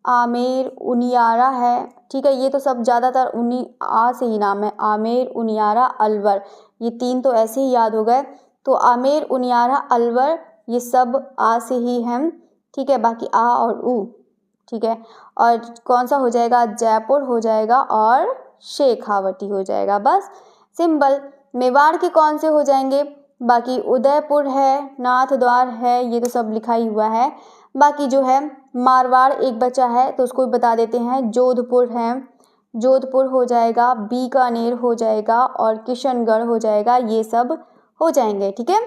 आमेर उनियारा है, ठीक है। ये तो सब ज़्यादातर उन्हीं आ से ही नाम है, आमेर उनियारा अलवर, ये तीन तो ऐसे ही याद हो गए। तो आमेर उनियारा अलवर ये सब आ से ही हैं, ठीक है। बाकी आ और उ, ठीक है। और कौन सा हो जाएगा? जयपुर हो जाएगा और शेखावटी हो जाएगा, बस सिंपल। मेवाड़ के कौन से हो जाएंगे? बाकी उदयपुर है, नाथ द्वार है, ये तो सब लिखा ही हुआ है। बाकी जो है मारवाड़ एक बचा है तो उसको भी बता देते हैं, जोधपुर है, जोधपुर हो जाएगा, बीकानेर हो जाएगा और किशनगढ़ हो जाएगा, ये सब हो जाएंगे, ठीक है।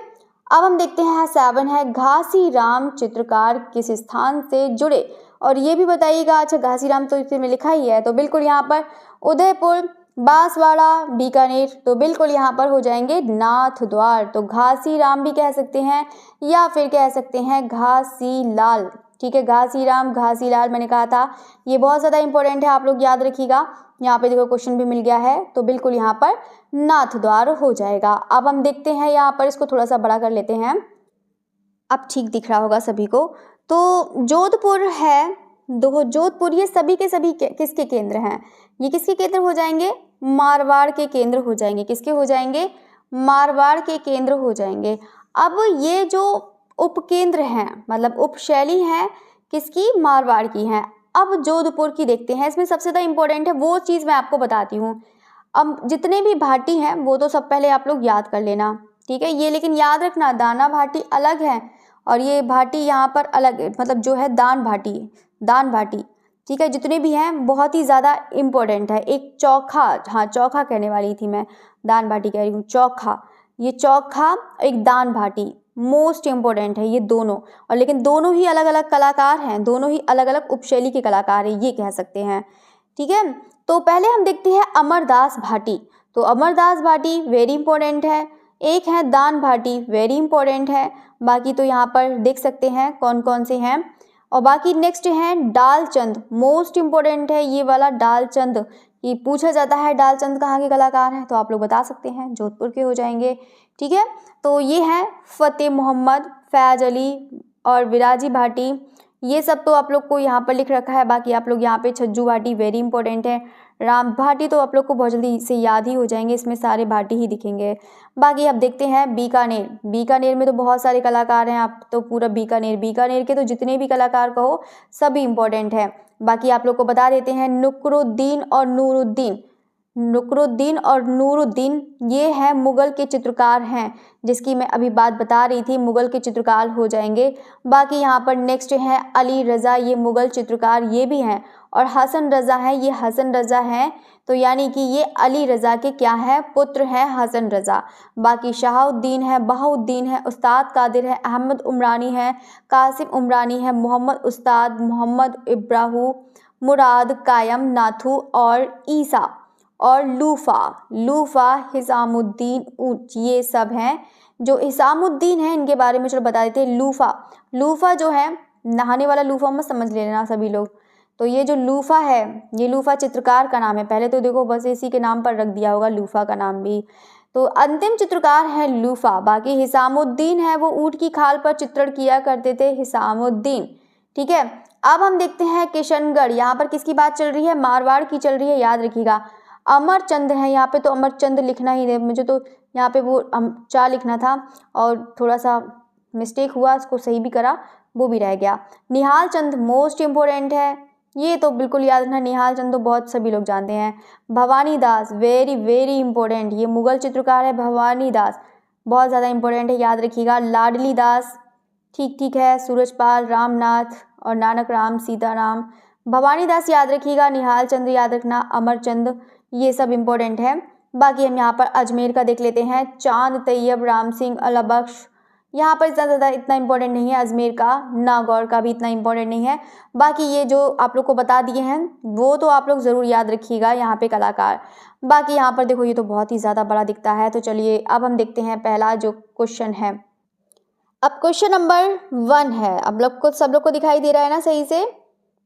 अब हम देखते हैं 7 है घासीराम चित्रकार किस स्थान से जुड़े। और ये भी बताइएगा। अच्छा, घासीराम तो इसमें लिखा ही है, तो बिल्कुल यहाँ पर उदयपुर, बांसवाड़ा, बीकानेर, तो बिल्कुल यहाँ पर हो जाएंगे नाथ द्वार। तो घासीराम भी कह सकते हैं या फिर कह सकते हैं घासीलाल, ठीक है। घासीराम, घासीलाल मैंने कहा था, ये बहुत ज़्यादा इंपॉर्टेंट है, आप लोग याद रखिएगा। यहाँ पे देखो क्वेश्चन भी मिल गया है, तो बिल्कुल यहाँ पर नाथ द्वार हो जाएगा। अब हम देखते हैं यहाँ पर, इसको थोड़ा सा बड़ा कर लेते हैं, अब ठीक दिख रहा होगा सभी को। तो जोधपुर है, दो जोधपुर, ये सभी के सभी किसके केंद्र हैं? ये किसके केंद्र हो जाएंगे? मारवाड़ के केंद्र हो जाएंगे। किसके हो जाएंगे? मारवाड़ के केंद्र हो जाएंगे। अब ये जो उपकेंद्र हैं, मतलब उपशैली हैं, किसकी? मारवाड़ की हैं। अब जोधपुर की देखते हैं, इसमें सबसे ज़्यादा इंपॉर्टेंट है वो चीज़ मैं आपको बताती हूँ। अब जितने भी भाटी हैं वो तो सब पहले आप लोग याद कर लेना, ठीक है। ये लेकिन याद रखना, दाना भाटी अलग है और ये भाटी यहाँ पर अलग है, मतलब जो है दान भाटी, दान भाटी, ठीक है। जितने भी हैं बहुत ही ज़्यादा इम्पोर्टेंट है। एक चौखा, हाँ चौखा कहने वाली थी मैं, दान भाटी कह रही हूँ, चौखा। ये चौखा, एक दान भाटी, मोस्ट इम्पोर्टेंट है ये दोनों। और लेकिन दोनों ही अलग अलग कलाकार हैं, दोनों ही अलग अलग उपशैली के कलाकार हैं, ये कह सकते हैं, ठीक है। तो पहले हम देखते हैं अमरदास भाटी। तो अमरदास भाटी वेरी इंपॉर्टेंट है। एक है दान भाटी, वेरी इंपॉर्टेंट है। बाकी तो यहाँ पर देख सकते हैं कौन कौन से हैं। और बाकी नेक्स्ट है डालचंद, मोस्ट इम्पोर्टेंट है ये वाला डालचंद। ये पूछा जाता है डालचंद कहाँ के कलाकार हैं, तो आप लोग बता सकते हैं जोधपुर के हो जाएंगे, ठीक है। तो ये हैं फतेह मोहम्मद, फैज अली और विराजी भाटी, ये सब तो आप लोग को यहाँ पर लिख रखा है। बाकी आप लोग यहाँ पे छज्जू भाटी वेरी इंपॉर्टेंट है। राम भाटी तो आप लोग को बहुत जल्दी से याद ही हो जाएंगे, इसमें सारे भाटी ही दिखेंगे। बाकी अब देखते हैं बीकानेर। बीकानेर में तो बहुत सारे कलाकार हैं, आप तो पूरा बीकानेर, बीकानेर के तो जितने भी कलाकार कहो सभी इंपॉर्टेंट है। बाकी आप लोग को बता देते हैं नुकरुद्दीन और नूरुद्दीन, नुकरुद्दीन और नूरुद्दीन ये हैं मुग़ल के चित्रकार हैं, जिसकी मैं अभी बात बता रही थी, मुग़ल के चित्रकार हो जाएंगे। बाकी यहाँ पर नेक्स्ट है अली रज़ा, ये मुग़ल चित्रकार ये भी हैं। और हसन रज़ा है, ये हसन रज़ा हैं, तो यानी कि ये अली रज़ा के क्या हैं? पुत्र हैं हसन रज़ा। बाकी शाहुद्दीन है, बहाउद्दीन है, उस्ताद कादिर है, अहमद उमरानी है, कासिम उमरानी है, मोहम्मद उस्ताद, मोहम्मद इब्राहू, मुराद, कायम, नाथू और ईसा और लूफ़ा, हिसामुद्दीन ऊँच, ये सब हैं। जो हिसामुद्दीन है इनके बारे में चलो बता देते हैं। लूफ़ा जो है, नहाने वाला लूफ़ा मत समझ लेना सभी लोग। तो ये जो लूफ़ा है, ये लूफ़ा चित्रकार का नाम है। पहले तो देखो बस इसी के नाम पर रख दिया होगा लूफ़ा का नाम भी। तो अंतिम चित्रकार है लूफा। बाकी हिसामुद्दीन है, वो ऊंट की खाल पर चित्रण किया करते थे, हिसामुद्दीन। ठीक है, अब हम देखते हैं किशनगढ़। यहाँ पर किसकी बात चल रही है? मारवाड़ की चल रही है, याद रखिएगा। अमरचंद है यहाँ पे, तो अमरचंद लिखना ही है मुझे, तो यहाँ पे वो चा लिखना था और थोड़ा सा मिस्टेक हुआ, उसको सही भी करा, वो भी रह गया। निहाल चंद मोस्ट इम्पोर्टेंट है, ये तो बिल्कुल याद रखना, निहाल चंद तो बहुत सभी लोग जानते हैं। भवानी दास वेरी वेरी इंपॉर्टेंट, ये मुगल चित्रकार है भवानी दास, बहुत ज़्यादा इंपॉर्टेंट है, याद रखिएगा। लाडली दास ठीक ठीक है। सूरजपाल, रामनाथ और नानक राम सीताराम। भवानी दास याद रखिएगा, निहाल चंद्र याद रखना, अमरचंद, ये सब इंपॉर्टेंट है। बाकी हम यहाँ पर अजमेर का देख लेते हैं। चांद तैयब, राम सिंह, अल्लाह बख्श, यहाँ पर ज़्यादा इतना इंपॉर्टेंट नहीं है। अजमेर का, नागौर का भी इतना इंपॉर्टेंट नहीं है। बाकी ये जो आप लोग को बता दिए हैं वो तो आप लोग ज़रूर याद रखिएगा। यहाँ पे कलाकार, बाकी यहाँ पर देखो ये तो बहुत ही ज़्यादा बड़ा दिखता है। तो चलिए अब हम देखते हैं पहला जो क्वेश्चन है। अब क्वेश्चन नंबर 1 है, अब लोग को सब लोग को दिखाई दे रहा है ना सही से?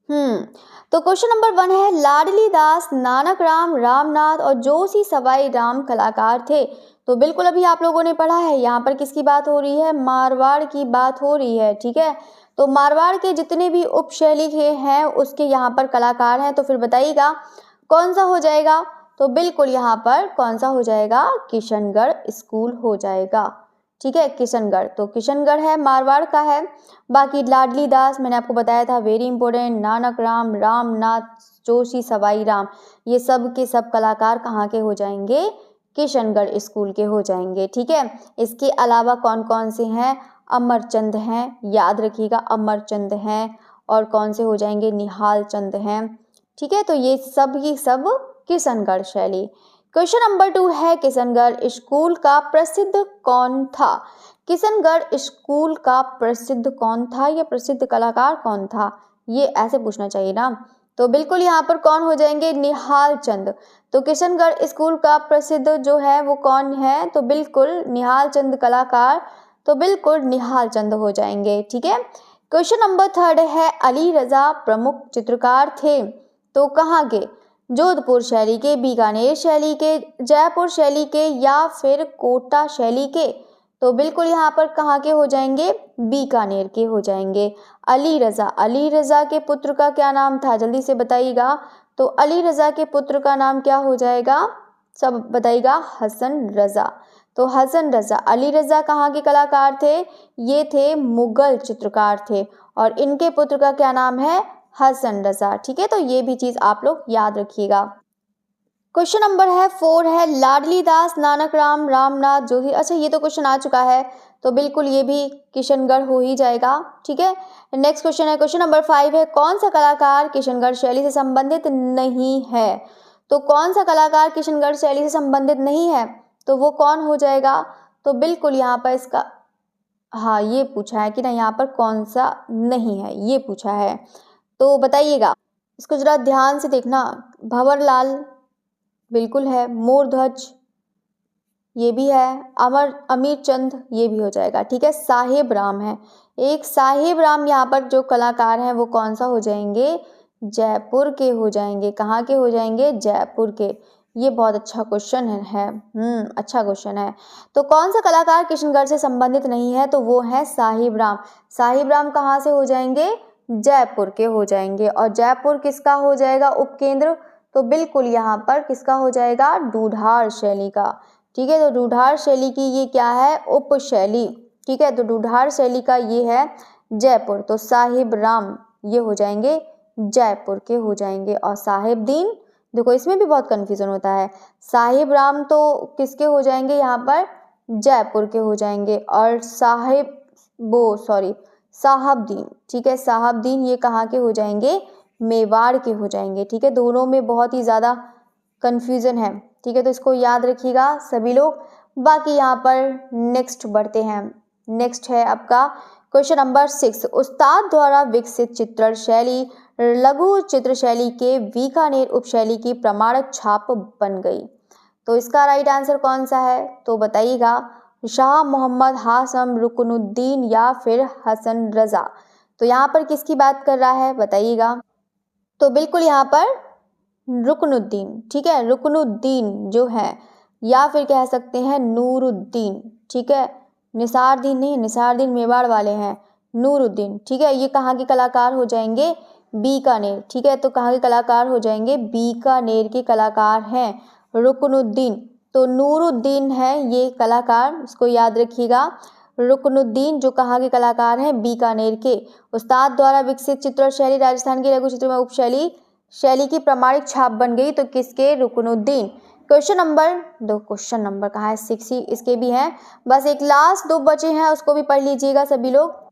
तो क्वेश्चन नंबर 1 है, लाडली दास, नानक राम, रामनाथ और जोशी सवाई राम कलाकार थे। तो बिल्कुल अभी आप लोगों ने पढ़ा है, यहाँ पर किसकी बात हो रही है? मारवाड़ की बात हो रही है। ठीक है, तो मारवाड़ के जितने भी उपशैली के हैं उसके यहाँ पर कलाकार हैं। तो फिर बताइएगा कौन सा हो जाएगा? तो बिल्कुल यहाँ पर कौन सा हो जाएगा? किशनगढ़ स्कूल हो जाएगा। ठीक है, किशनगढ़, तो किशनगढ़ है, मारवाड़ का है। बाकी लाडली दास मैंने आपको बताया था, वेरी इंपॉर्टेंट। नानक राम, रामनाथ, जोशी सवाई राम, ये सब के सब कलाकार कहाँ के हो जाएंगे? किशनगढ़ स्कूल के हो जाएंगे। ठीक है, इसके अलावा कौन कौन से हैं? अमरचंद हैं, याद रखिएगा, अमरचंद हैं। और कौन से हो जाएंगे? निहाल चंद हैं। ठीक है, तो ये सब ही सब किशनगढ़ शैली। क्वेश्चन नंबर 2 है, किशनगढ़ स्कूल का प्रसिद्ध कौन था? किशनगढ़ स्कूल का प्रसिद्ध कौन था या प्रसिद्ध कलाकार कौन था? ये ऐसे पूछना चाहिए ना। तो बिल्कुल यहाँ पर कौन हो जाएंगे? निहाल चंद। तो किशनगढ़ स्कूल का प्रसिद्ध जो है वो कौन है? तो बिल्कुल निहाल चंद कलाकार, तो बिल्कुल निहाल चंद हो जाएंगे। ठीक है, क्वेश्चन नंबर 3 है, अली रजा प्रमुख चित्रकार थे, तो कहाँ के? जोधपुर शैली के, बीकानेर शैली के, जयपुर शैली के या फिर कोटा शैली के? तो बिल्कुल यहाँ पर कहाँ के हो जाएंगे? बीकानेर के हो जाएंगे। अली रजा, अली रजा के पुत्र का क्या नाम था? जल्दी से बताइएगा। तो अली रजा के पुत्र का नाम क्या हो जाएगा? सब बताइएगा। हसन रजा। तो हसन रजा, अली रजा कहाँ के कलाकार थे? ये थे मुगल चित्रकार थे, और इनके पुत्र का क्या नाम है? हसन रजा। ठीक है, तो ये भी चीज़ आप लोग याद रखिएगा। क्वेश्चन नंबर 4 है, लाडली दास, नानक राम, रामनाथ, जोशी। अच्छा, ये तो क्वेश्चन आ चुका है, तो बिल्कुल ये भी किशनगढ़ हो ही जाएगा। ठीक है, नेक्स्ट क्वेश्चन है, क्वेश्चन नंबर 5 है, कौन सा कलाकार किशनगढ़ शैली से संबंधित नहीं है? तो कौन सा कलाकार किशनगढ़ शैली से संबंधित नहीं है? तो वो कौन हो जाएगा? तो बिल्कुल यहाँ पर इसका, हाँ ये पूछा है कि ना, यहाँ पर कौन सा नहीं है ये पूछा है, तो बताइएगा। इसको जरा ध्यान से देखना। भंवरलाल बिल्कुल है, मोरध्वज ये भी है, अमीर चंद ये भी हो जाएगा। ठीक है, साहिब राम है, एक साहिब राम यहाँ पर जो कलाकार हैं वो कौन सा हो जाएंगे? जयपुर के हो जाएंगे। कहाँ के हो जाएंगे? जयपुर के। ये बहुत अच्छा क्वेश्चन है। अच्छा क्वेश्चन है। तो कौन सा कलाकार किशनगढ़ से संबंधित नहीं है? तो वो है साहिब राम। साहिब राम कहाँ से हो जाएंगे? जयपुर के हो जाएंगे। और जयपुर किसका हो जाएगा उपकेंद्र? तो बिल्कुल यहाँ पर किसका हो जाएगा? ढूढ़ार शैली का। ठीक है, तो ढूढ़ार शैली की ये क्या है? उपशैली। ठीक है, तो ढूढ़ार शैली का ये है जयपुर। तो साहिब राम ये हो जाएंगे जयपुर के हो जाएंगे। और साहिबदीन, देखो इसमें भी बहुत कन्फ्यूजन होता है। साहिब राम तो किसके हो जाएंगे? यहाँ पर जयपुर के हो जाएंगे। और साहबदीन, ठीक है, साहबदीन ये कहाँ के हो जाएंगे? मेवाड़ के हो जाएंगे। ठीक है, दोनों में बहुत ही ज़्यादा कन्फ्यूज़न है। ठीक है, तो इसको याद रखिएगा सभी लोग। बाकी यहाँ पर नेक्स्ट बढ़ते हैं। नेक्स्ट है आपका क्वेश्चन नंबर 6, उस्ताद द्वारा विकसित चित्रण शैली लघु चित्र शैली के बीकानेर उपशैली की प्रमाणक छाप बन गई। तो इसका राइट आंसर कौन सा है? तो बताइएगा। शाह मोहम्मद, हाशम, रुकनुद्दीन या फिर हसन रजा। तो यहाँ पर किसकी बात कर रहा है बताइएगा। तो बिल्कुल यहाँ पर रुकनुद्दीन। ठीक है, रुकनुद्दीन जो है या फिर कह सकते हैं नूरुद्दीन, ठीक है। निसारदीन नहीं, निसारदीन मेवाड़ वाले हैं, नूरुद्दीन, ठीक है। ये कहाँ के कलाकार हो जाएंगे? बीकानेर, ठीक है। तो कहाँ के कलाकार हो जाएंगे? बीकानेर के कलाकार हैं रुकनुद्दीन। तो नूरुद्दीन है ये कलाकार, इसको याद रखिएगा। रुकनुद्दीन जो कहाँ के कलाकार हैं? बीकानेर के। उस्ताद द्वारा विकसित चित्र और शैली राजस्थान की लघु चित्र में शैली की प्रमाणिक छाप बन गई, तो किसके? रुकनुद्दीन। क्वेश्चन नंबर कहाँ है? 6 ही इसके भी हैं। बस एक लास्ट 2 बचे हैं, उसको भी पढ़ लीजिएगा सभी लोग।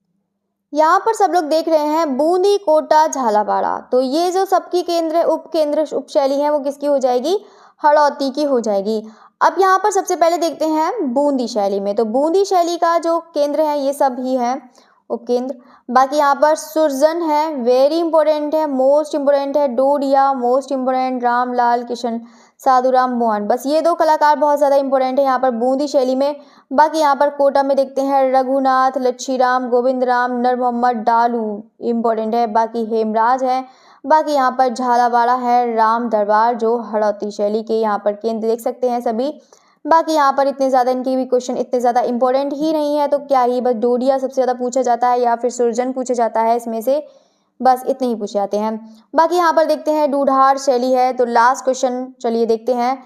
यहाँ पर सब लोग देख रहे हैं बूंदी, कोटा, झालावाड़। तो ये जो सबकी केंद्र उप शैली है वो किसकी हो जाएगी? हड़ौती की हो जाएगी। अब यहाँ पर सबसे पहले देखते हैं बूंदी शैली में। तो बूंदी शैली का जो केंद्र है ये सब ही है उपकेंद्र। बाकी यहाँ पर सुरजन है, वेरी इंपॉर्टेंट है, मोस्ट इंपॉर्टेंट है। डोडिया मोस्ट इंपॉर्टेंट, रामलाल किशन, साधुराम मोहन, बस ये 2 कलाकार बहुत ज़्यादा इंपॉर्टेंट है यहाँ पर बूंदी शैली में। बाकी यहाँ पर कोटा में देखते हैं रघुनाथ, लच्छीराम, गोविंद राम, नर मोहम्मद, डालू इंपॉर्टेंट है। बाकी हेमराज है। बाकी यहाँ पर झालावाड़ा है, राम दरबार जो हड़ौती शैली के यहाँ पर केंद्र देख सकते हैं सभी। बाकी यहाँ पर इतने ज़्यादा इनके भी क्वेश्चन इतने ज़्यादा इंपॉर्टेंट ही नहीं है, तो क्या ही बस डोडिया सबसे ज़्यादा पूछा जाता है या फिर सुरजन पूछा जाता है, इसमें से बस इतने ही पूछे जाते हैं। बाकी यहाँ पर देखते हैं ढूढ़ार शैली है। तो लास्ट क्वेश्चन चलिए देखते हैं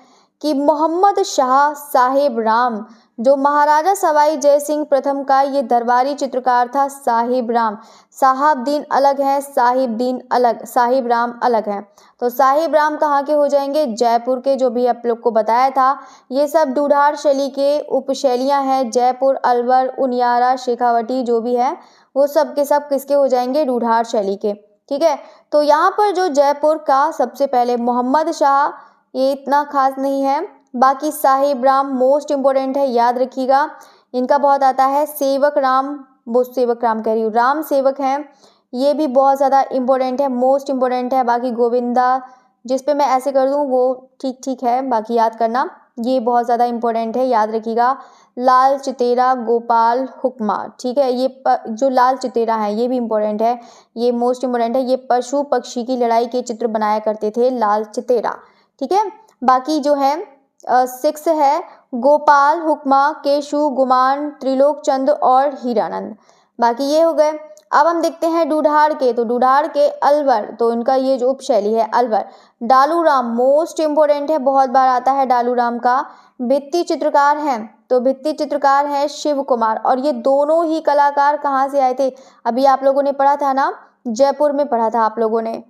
कि मोहम्मद शाह साहिब राम जो महाराजा सवाई जय सिंह प्रथम का ये दरबारी चित्रकार था। साहिब राम, साहबदीन अलग है, साहिबदीन अलग, साहिब राम अलग है। तो साहिब राम कहाँ के हो जाएंगे? जयपुर के, जो भी आप लोग को बताया था। ये सब ढूढ़ार शैली के उपशैलियाँ हैं। जयपुर, अलवर, उनियारा, शेखावटी जो भी है वो सब के सब किसके हो जाएंगे? ढूढ़ार शैली के, ठीक है। तो यहाँ पर जो जयपुर का सबसे पहले मोहम्मद शाह, ये इतना खास नहीं है। बाकी साहिब राम मोस्ट इम्पोर्टेंट है, याद रखिएगा। इनका बहुत आता है सेवक राम, वो सेवक राम कह रही हूँ, राम सेवक हैं, ये भी बहुत ज़्यादा इम्पोर्टेंट है, मोस्ट इम्पोर्टेंट है। बाकी गोविंदा, जिस पे मैं ऐसे कर दूँ वो ठीक ठीक है, बाकी याद करना, ये बहुत ज़्यादा इम्पोर्टेंट है, याद रखिएगा। लाल चितेरा, गोपाल हुक्मा, ठीक है। ये जो लाल चितेरा है ये भी इम्पोर्टेंट है, ये मोस्ट इम्पोर्टेंट है। ये पशु पक्षी की लड़ाई के चित्र बनाया करते थे लाल चितेरा, ठीक है। बाकी जो है 6 है गोपाल हुक्मा, केशु, गुमान, त्रिलोक चंद और हीरानंद। बाकी ये हो गए। अब हम देखते हैं ढूढ़ार के। तो ढूढ़ार के अलवर, तो इनका ये जो उपशैली है अलवर। डालू राम मोस्ट इम्पोर्टेंट है, बहुत बार आता है डालू राम का। भित्ति चित्रकार हैं, तो भित्ति चित्रकार हैं शिव कुमार, और ये दोनों ही कलाकार कहाँ से आए थे? अभी आप लोगों ने पढ़ा था ना, जयपुर में पढ़ा था आप लोगों ने।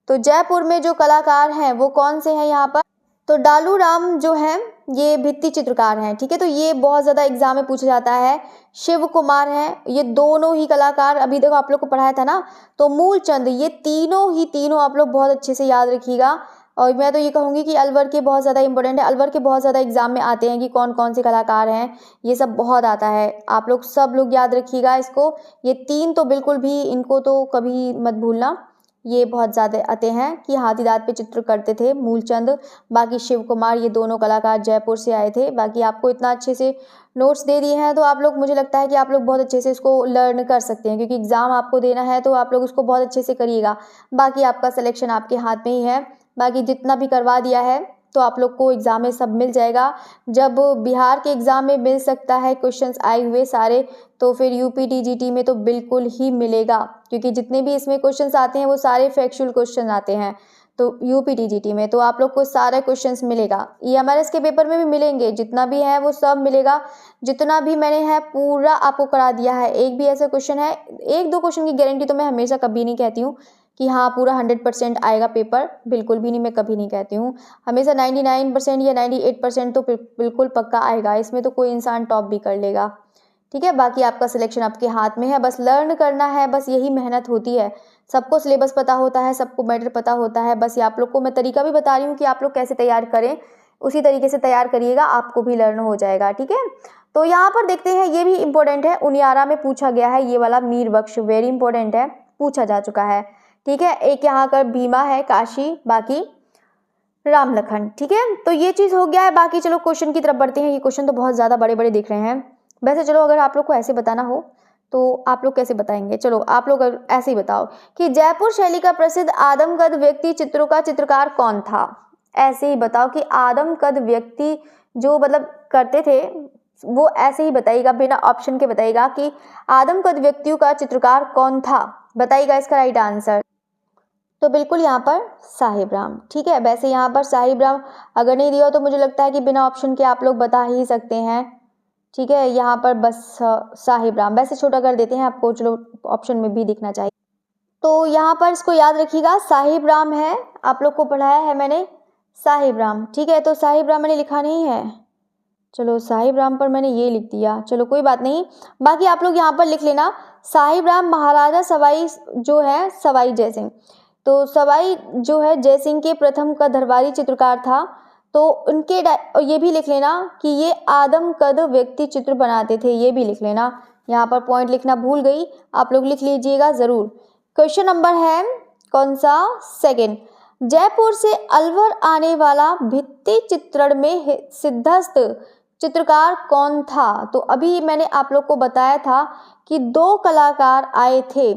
तो जयपुर में जो कलाकार हैं वो कौन से हैं यहाँ पर? तो डालू राम जो हैं ये भित्ति चित्रकार हैं, ठीक है। तो ये बहुत ज़्यादा एग्जाम में पूछा जाता है। शिव कुमार हैं, ये दोनों ही कलाकार, अभी देखो आप लोग को पढ़ाया था ना। तो मूलचंद, ये तीनों आप लोग बहुत अच्छे से याद रखिएगा। और मैं तो ये कहूँगी कि अलवर के बहुत ज़्यादा इंपॉर्टेंट है, अलवर के बहुत ज़्यादा एग्जाम में आते हैं कि कौन कौन से कलाकार हैं, ये सब बहुत आता है। आप लोग सब लोग याद रखिएगा इसको। ये 3 तो बिल्कुल भी, इनको तो कभी मत भूलना, ये बहुत ज़्यादा आते हैं कि हाथी दांत पे चित्र करते थे मूलचंद। बाकी शिव कुमार, ये दोनों कलाकार जयपुर से आए थे। बाकी आपको इतना अच्छे से नोट्स दे दिए हैं, तो आप लोग, मुझे लगता है कि आप लोग बहुत अच्छे से इसको लर्न कर सकते हैं, क्योंकि एग्ज़ाम आपको देना है तो आप लोग उसको बहुत अच्छे से करिएगा। बाकी आपका सिलेक्शन आपके हाथ में ही है। बाकी जितना भी करवा दिया है तो आप लोग को एग्ज़ाम में सब मिल जाएगा। जब बिहार के एग्ज़ाम में मिल सकता है क्वेश्चंस आए हुए सारे, तो फिर यूपी टीजीटी में तो बिल्कुल ही मिलेगा, क्योंकि जितने भी इसमें क्वेश्चंस आते हैं वो सारे फैक्चुअल क्वेश्चन आते हैं। तो यूपी टीजीटी में तो आप लोग को सारे क्वेश्चंस मिलेगा। ईएमआरएस के पेपर में भी मिलेंगे, जितना भी है वो सब मिलेगा। जितना भी मैंने है पूरा आपको करा दिया है। एक भी ऐसा क्वेश्चन है, 1-2 क्वेश्चन की गारंटी तो मैं हमेशा कभी नहीं कहती हूँ कि हाँ पूरा 100% आएगा पेपर, बिल्कुल भी नहीं, मैं कभी नहीं कहती हूँ। हमेशा 99% या 98% तो बिल्कुल पक्का आएगा, इसमें तो कोई इंसान टॉप भी कर लेगा, ठीक है। बाकी आपका सिलेक्शन आपके हाथ में है, बस लर्न करना है, बस यही मेहनत होती है। सबको सिलेबस पता होता है, सबको मैटर पता होता है, बस ये आप लोग को मैं तरीका भी बता रही हूँ कि आप लोग कैसे तैयार करें, उसी तरीके से तैयार करिएगा, आपको भी लर्न हो जाएगा, ठीक है। तो यहाँ पर देखते हैं, ये भी इंपॉर्टेंट है, उनियारा में पूछा गया है, ये वाला मीर बख्श वेरी इंपॉर्टेंट है, पूछा जा चुका है, ठीक है। एक यहाँ का भीमा है, काशी, बाकी राम लखन, ठीक है। तो ये चीज़ हो गया है। बाकी चलो क्वेश्चन की तरफ बढ़ते हैं। ये क्वेश्चन तो बहुत ज़्यादा बड़े बड़े दिख रहे हैं। वैसे चलो, अगर आप लोग को ऐसे बताना हो तो आप लोग कैसे बताएंगे? चलो आप लोग ऐसे ही बताओ कि जयपुर शैली का प्रसिद्ध आदमकद व्यक्ति चित्रों का चित्रकार कौन था। ऐसे ही बताओ कि आदमकद व्यक्ति जो मतलब करते थे वो ऐसे ही बताइएगा, बिना ऑप्शन के बताइएगा कि आदमकद व्यक्तियों का चित्रकार कौन था। बताइएगा इसका राइट आंसर। तो बिल्कुल यहाँ पर साहिब राम। ठीक है, वैसे यहाँ पर साहिब राम अगर नहीं दिया हो तो मुझे लगता है कि बिना ऑप्शन के आप लोग बता ही सकते हैं। ठीक है, यहाँ पर बस साहिब राम, वैसे छोटा कर देते हैं आपको, चलो ऑप्शन में भी दिखना चाहिए। तो यहाँ पर इसको याद रखिएगा, साहिब राम है, आप लोग को पढ़ाया है मैंने साहिब राम। ठीक है, तो साहिब राम मैंने लिखा नहीं है, चलो साहिब राम पर मैंने ये लिख दिया, चलो कोई बात नहीं। बाकी आप लोग यहाँ पर लिख लेना साहिब राम महाराजा सवाई जो है सवाई जयसिंह। तो सवाई जो है जयसिंह के प्रथम का दरबारी चित्रकार था। तो उनके ये भी लिख लेना कि ये आदमकद व्यक्ति चित्र बनाते थे, ये भी लिख लेना। यहाँ पर पॉइंट लिखना भूल गई, आप लोग लिख लीजिएगा ज़रूर। क्वेश्चन नंबर है कौन सा, सेकंड। जयपुर से अलवर आने वाला भित्ति चित्रण में सिद्धस्त चित्रकार कौन था। तो अभी मैंने आप लोग को बताया था कि 2 कलाकार आए थे।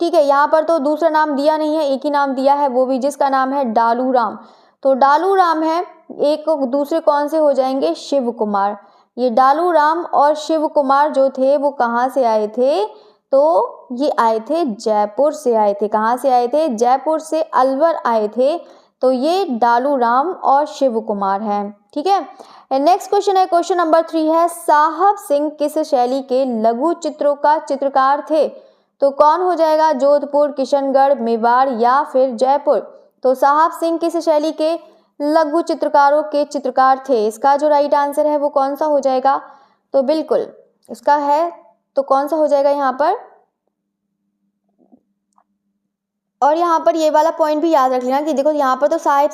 ठीक है, यहाँ पर तो दूसरा नाम दिया नहीं है, एक ही नाम दिया है, वो भी जिसका नाम है डालू राम। तो डालू राम है, एक दूसरे कौन से हो जाएंगे, शिव कुमार। ये डालू राम और शिव कुमार जो थे वो कहाँ से आए थे, तो ये आए थे जयपुर से आए थे। कहाँ से आए थे, जयपुर से अलवर आए थे। तो ये डालू राम और शिव कुमार हैं। ठीक है, नेक्स्ट क्वेश्चन है, क्वेश्चन नंबर 3 है, साहब सिंह किस शैली के लघु चित्रों का चित्रकार थे। तो कौन हो जाएगा, जोधपुर, किशनगढ़, मेवाड़ या फिर जयपुर। तो साहब सिंह किस शैली के लघु चित्रकारों के चित्रकार थे। इसका जो राइट आंसर है वो कौन सा हो जाएगा, तो बिल्कुल इसका है, तो कौन सा हो जाएगा यहाँ पर। और यहाँ पर ये वाला पॉइंट भी याद रख लेना कि देखो यहाँ पर तो साहिब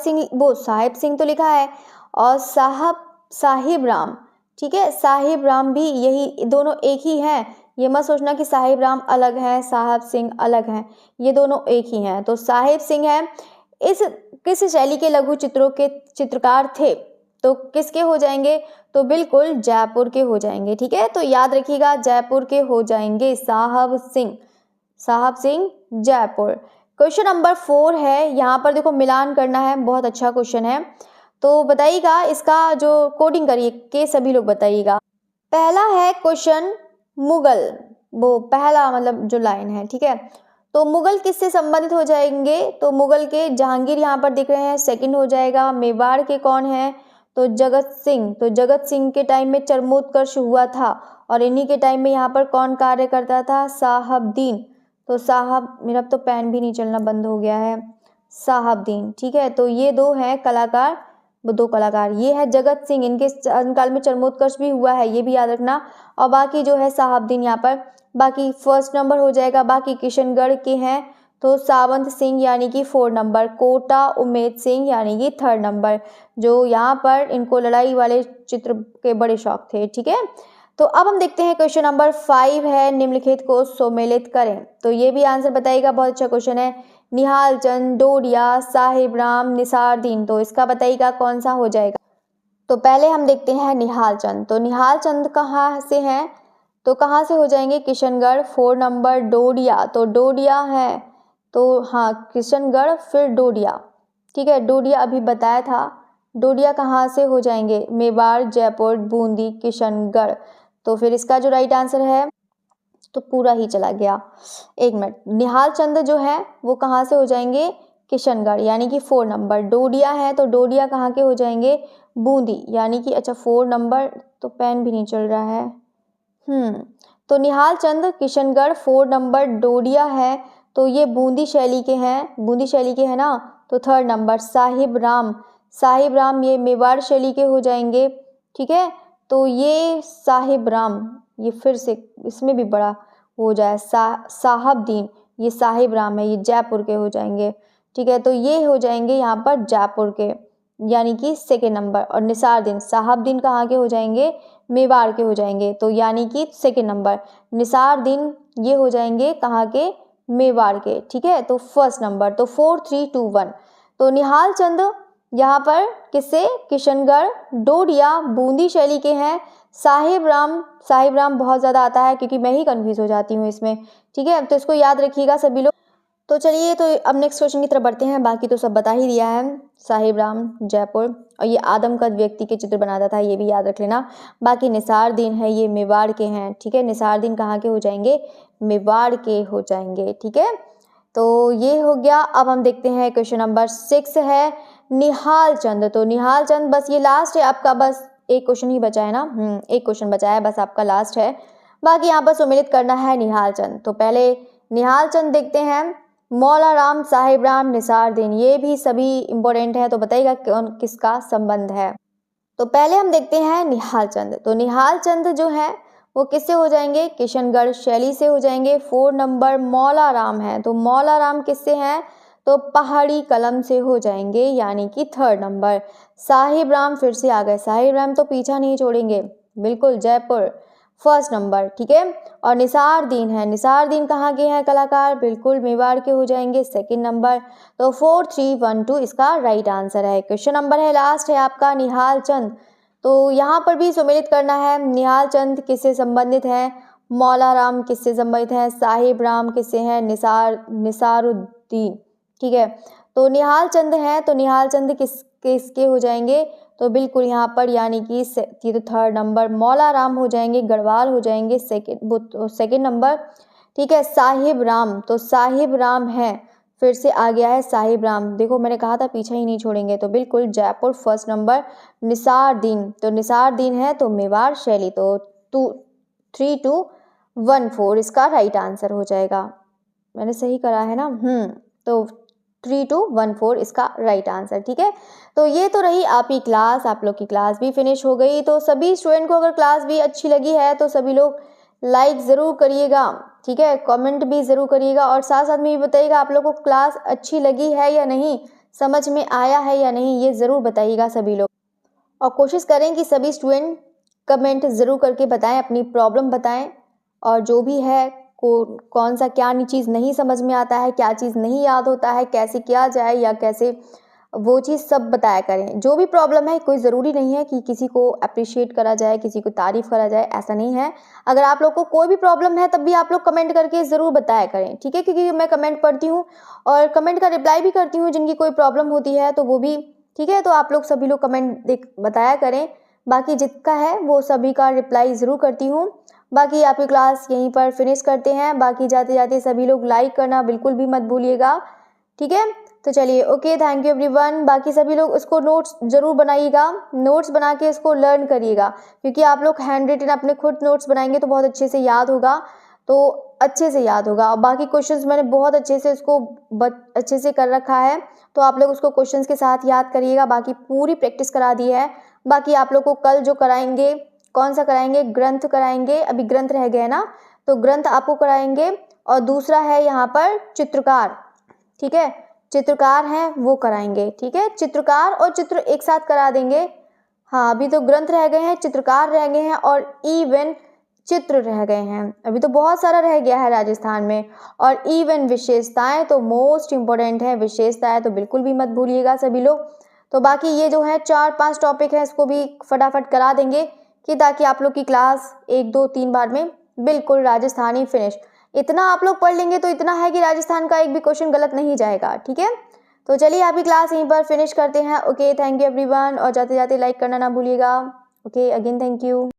सिंह तो लिखा है और साहिब राम। ठीक है, साहिब राम भी यही दोनों एक ही हैं, ये मत सोचना कि साहिब राम अलग हैं साहब सिंह अलग हैं, ये दोनों एक ही हैं। तो साहिब सिंह हैं, इस किस शैली के लघु चित्रों के चित्रकार थे। तो किसके हो जाएंगे, तो बिल्कुल जयपुर के हो जाएंगे। ठीक है, तो याद रखिएगा जयपुर के हो जाएंगे साहब सिंह जयपुर। क्वेश्चन नंबर 4 है, यहाँ पर देखो मिलान करना है, बहुत अच्छा क्वेश्चन है। तो बताइएगा इसका जो कोडिंग करिए के सभी लोग बताइएगा। पहला है क्वेश्चन मुगल, वो पहला मतलब जो लाइन है। ठीक है, तो मुगल किससे संबंधित हो जाएंगे, तो मुगल के जहांगीर यहाँ पर दिख रहे हैं, सेकंड हो जाएगा। मेवाड़ के कौन है, तो जगत सिंह। तो जगत सिंह के टाइम में चरमोत्कर्ष हुआ था और इन्हीं के टाइम में यहाँ पर कौन कार्य करता था, साहबदीन। तो साहब, मेरा तो पेन भी नहीं चलना बंद हो गया है, साहबदीन। ठीक है, तो ये 2 हैं कलाकार, वो 2 कलाकार, ये है जगत सिंह, इनके शासनकाल में चरमोत्कर्ष भी हुआ है, ये भी याद रखना। और बाकी जो है साहबदीन यहाँ पर, बाकी फर्स्ट नंबर हो जाएगा। बाकी किशनगढ़ के हैं तो सावंत सिंह यानी कि 4 नंबर, कोटा उमेद सिंह यानी कि 3rd नंबर, जो यहाँ पर इनको लड़ाई वाले चित्र के बड़े शौक थे। ठीक है, तो अब हम देखते हैं क्वेश्चन नंबर 5 है, निम्नलिखित को सम्मिलित करें। तो ये भी आंसर बताइएगा, बहुत अच्छा क्वेश्चन है। निहाल चंद, डोडिया, साहिब राम, निसारदीन। तो इसका बताइएगा कौन सा हो जाएगा। तो पहले हम देखते हैं निहाल चंद। तो निहाल चंद कहाँ से हैं, तो कहाँ से हो जाएंगे, किशनगढ़। 4 नंबर डोडिया, तो डोडिया है, तो हाँ किशनगढ़ फिर डोडिया। ठीक है, डोडिया अभी बताया था, डोडिया कहाँ से हो जाएंगे, मेवाड़, जयपुर, बूंदी, किशनगढ़। तो फिर इसका जो राइट आंसर है, तो पूरा ही चला गया, 1 मिनट। निहाल चंद जो है वो कहाँ से हो जाएंगे, किशनगढ़ यानी कि 4 नंबर। डोडिया है तो डोडिया कहाँ के हो जाएंगे, बूंदी यानी कि, अच्छा 4 नंबर, तो पेन भी नहीं चल रहा है। तो निहाल चंद किशनगढ़, 4 नंबर डोडिया है, तो ये बूंदी शैली के हैं ना। तो 3rd नंबर साहिब राम ये मेवाड़ शैली के हो जाएंगे। ठीक है, तो ये साहिब राम, ये फिर से इसमें भी बड़ा हो जाए, साहबदीन, ये साहिब राम है, ये जयपुर के हो जाएंगे। ठीक है, तो ये हो जाएंगे यहाँ पर जयपुर के यानी कि 2nd नंबर। और निसारदीन, साहबदीन कहाँ के हो जाएंगे, मेवाड़ के हो जाएंगे, तो यानी कि 2nd नंबर। निसारदीन ये हो जाएंगे कहाँ के, मेवाड़ के। ठीक है, तो 1st नंबर। तो 4 3 2 1। तो निहाल चंद यहाँ पर किससे, किशनगढ़, डोडिया बूंदी शैली के हैं। साहिब राम बहुत ज़्यादा आता है क्योंकि मैं ही कंफ्यूज हो जाती हूँ इसमें। ठीक है, तो इसको याद रखिएगा सभी लोग। तो चलिए, तो अब नेक्स्ट क्वेश्चन की तरफ बढ़ते हैं। बाकी तो सब बता ही दिया है। साहिब राम जयपुर, और ये आदमकद व्यक्ति के चित्र बनाता था, ये भी याद रख लेना। बाकी निसारुद्दीन है, ये मेवाड़ के हैं, ठीक है। निसारुद्दीन कहाँ के हो जाएंगे? मेवाड़ के हो जाएंगे, ठीक है। तो ये हो गया। अब हम देखते हैं क्वेश्चन नंबर 6 है निहाल चंद। तो निहाल चंद, बस ये लास्ट है आपका, बस एक क्वेश्चन ही बचा है ना। एक क्वेश्चन बचा है, बस आपका लास्ट है। बाकी यहाँ पर सम्मिलित करना है निहाल चंद। तो पहले निहाल चंद देखते हैं। मौला राम, साहिब राम, निसारुद्दीन, ये भी सभी इंपॉर्टेंट है। तो बताइएगा कौन किसका संबंध है। तो पहले हम देखते हैं निहाल चंद। तो निहाल चंद जो है वो किससे हो जाएंगे? किशनगढ़ शैली से हो जाएंगे। 4 नंबर मौला राम है, तो मौला राम किससे हैं? तो पहाड़ी कलम से हो जाएंगे, यानी कि 3rd नंबर। साहिब राम फिर से आ गए, साहिब राम तो पीछा नहीं छोड़ेंगे, बिल्कुल जयपुर 1st नंबर, ठीक है। और निसारुद्दीन है, निसारुद्दीन कहाँ के हैं कलाकार? बिल्कुल मेवाड़ के हो जाएंगे, 2nd नंबर। तो 4 3 1 2 इसका राइट आंसर है। क्वेश्चन नंबर है लास्ट है आपका निहाल चंद। तो यहाँ पर भी सम्मिलित करना है। निहाल चंद किससे संबंधित है? मौला राम किससे संबंधित है? साहिब राम किससे हैं? निसारुद्दीन, ठीक है। तो निहाल चंद है, तो निहाल चंद किसके हो जाएंगे? तो बिल्कुल यहाँ पर, यानी कि ये तो 3rd नंबर मौला राम हो जाएंगे, गढ़वाल हो जाएंगे, 2nd नंबर, ठीक है। साहिब राम, तो साहिब राम है, फिर से आ गया है साहिब राम, देखो मैंने कहा था पीछा ही नहीं छोड़ेंगे, तो बिल्कुल जयपुर 1st नंबर। निसारुद्दीन, तो निसारुद्दीन है तो मेवाड़ शैली, तो 3 2 1 4 इसका राइट आंसर हो जाएगा। मैंने सही करा है ना? तो 3 2 1 4 इसका राइट आंसर, ठीक है। तो ये तो रही आपकी क्लास, आप लोग की क्लास भी फिनिश हो गई। तो सभी स्टूडेंट को अगर क्लास भी अच्छी लगी है तो सभी लोग लाइक ज़रूर करिएगा, ठीक है। कमेंट भी ज़रूर करिएगा, और साथ साथ में ये बताइएगा आप लोग को क्लास अच्छी लगी है या नहीं, समझ में आया है या नहीं, ये ज़रूर बताइएगा सभी लोग। और कोशिश करें कि सभी स्टूडेंट कमेंट ज़रूर करके बताएं, अपनी प्रॉब्लम बताएं, और जो भी है कौन सा क्या चीज़ नहीं समझ में आता है, क्या चीज़ नहीं याद होता है, कैसे किया जाए या कैसे, वो चीज़ सब बताया करें। जो भी प्रॉब्लम है, कोई ज़रूरी नहीं है कि किसी को अप्रिशिएट करा जाए, किसी को तारीफ़ करा जाए, ऐसा नहीं है। अगर आप लोग को कोई भी प्रॉब्लम है तब भी आप लोग कमेंट करके ज़रूर बताया करें, ठीक है। क्योंकि मैं कमेंट पढ़ती हूँ और कमेंट का रिप्लाई भी करती हूँ, जिनकी कोई प्रॉब्लम होती है तो वो भी, ठीक है। तो आप लोग सभी लोग कमेंट बताया करें। बाकी जिसका है वो सभी का रिप्लाई ज़रूर करती हूँ। बाकी आपकी क्लास यहीं पर फिनिश करते हैं। बाकी जाते जाते सभी लोग लाइक करना बिल्कुल भी मत भूलिएगा, ठीक है। तो चलिए, ओके, थैंक यू एवरीवन। बाकी सभी लोग उसको नोट्स ज़रूर बनाइएगा, नोट्स बना के इसको लर्न करिएगा, क्योंकि आप लोग हैंड रिटन अपने खुद नोट्स बनाएंगे तो बहुत अच्छे से याद होगा, तो अच्छे से याद होगा। और बाकी क्वेश्चंस मैंने बहुत अच्छे से इसको अच्छे से कर रखा है, तो आप लोग उसको क्वेश्चंस के साथ याद करिएगा। बाकी पूरी प्रैक्टिस करा दी है। बाकी आप लोग को कल जो कराएंगे, कौन सा कराएंगे? ग्रंथ कराएंगे, अभी ग्रंथ रह गए ना, तो ग्रंथ आपको कराएंगे। और दूसरा है यहाँ पर चित्रकार, ठीक है, चित्रकार हैं वो कराएंगे, ठीक है। चित्रकार और चित्र एक साथ करा देंगे। हाँ, अभी तो ग्रंथ रह गए हैं, चित्रकार रह गए हैं, और इवन चित्र रह गए हैं। अभी तो बहुत सारा रह गया है राजस्थान में। और इवन विशेषताएं तो मोस्ट इम्पोर्टेंट है, विशेषताएं तो बिल्कुल भी मत भूलिएगा सभी लोग। तो बाकी ये जो है 4-5 टॉपिक है, इसको भी फटाफट करा देंगे, कि ताकि आप लोग की क्लास 1 2 3 बार में बिल्कुल राजस्थानी फिनिश। इतना आप लोग पढ़ लेंगे तो इतना है कि राजस्थान का एक भी क्वेश्चन गलत नहीं जाएगा, ठीक है। तो चलिए, आपकी क्लास यहीं पर फिनिश करते हैं। ओके, थैंक यू एवरीवन, और जाते जाते लाइक करना ना भूलिएगा। Okay, again thank you.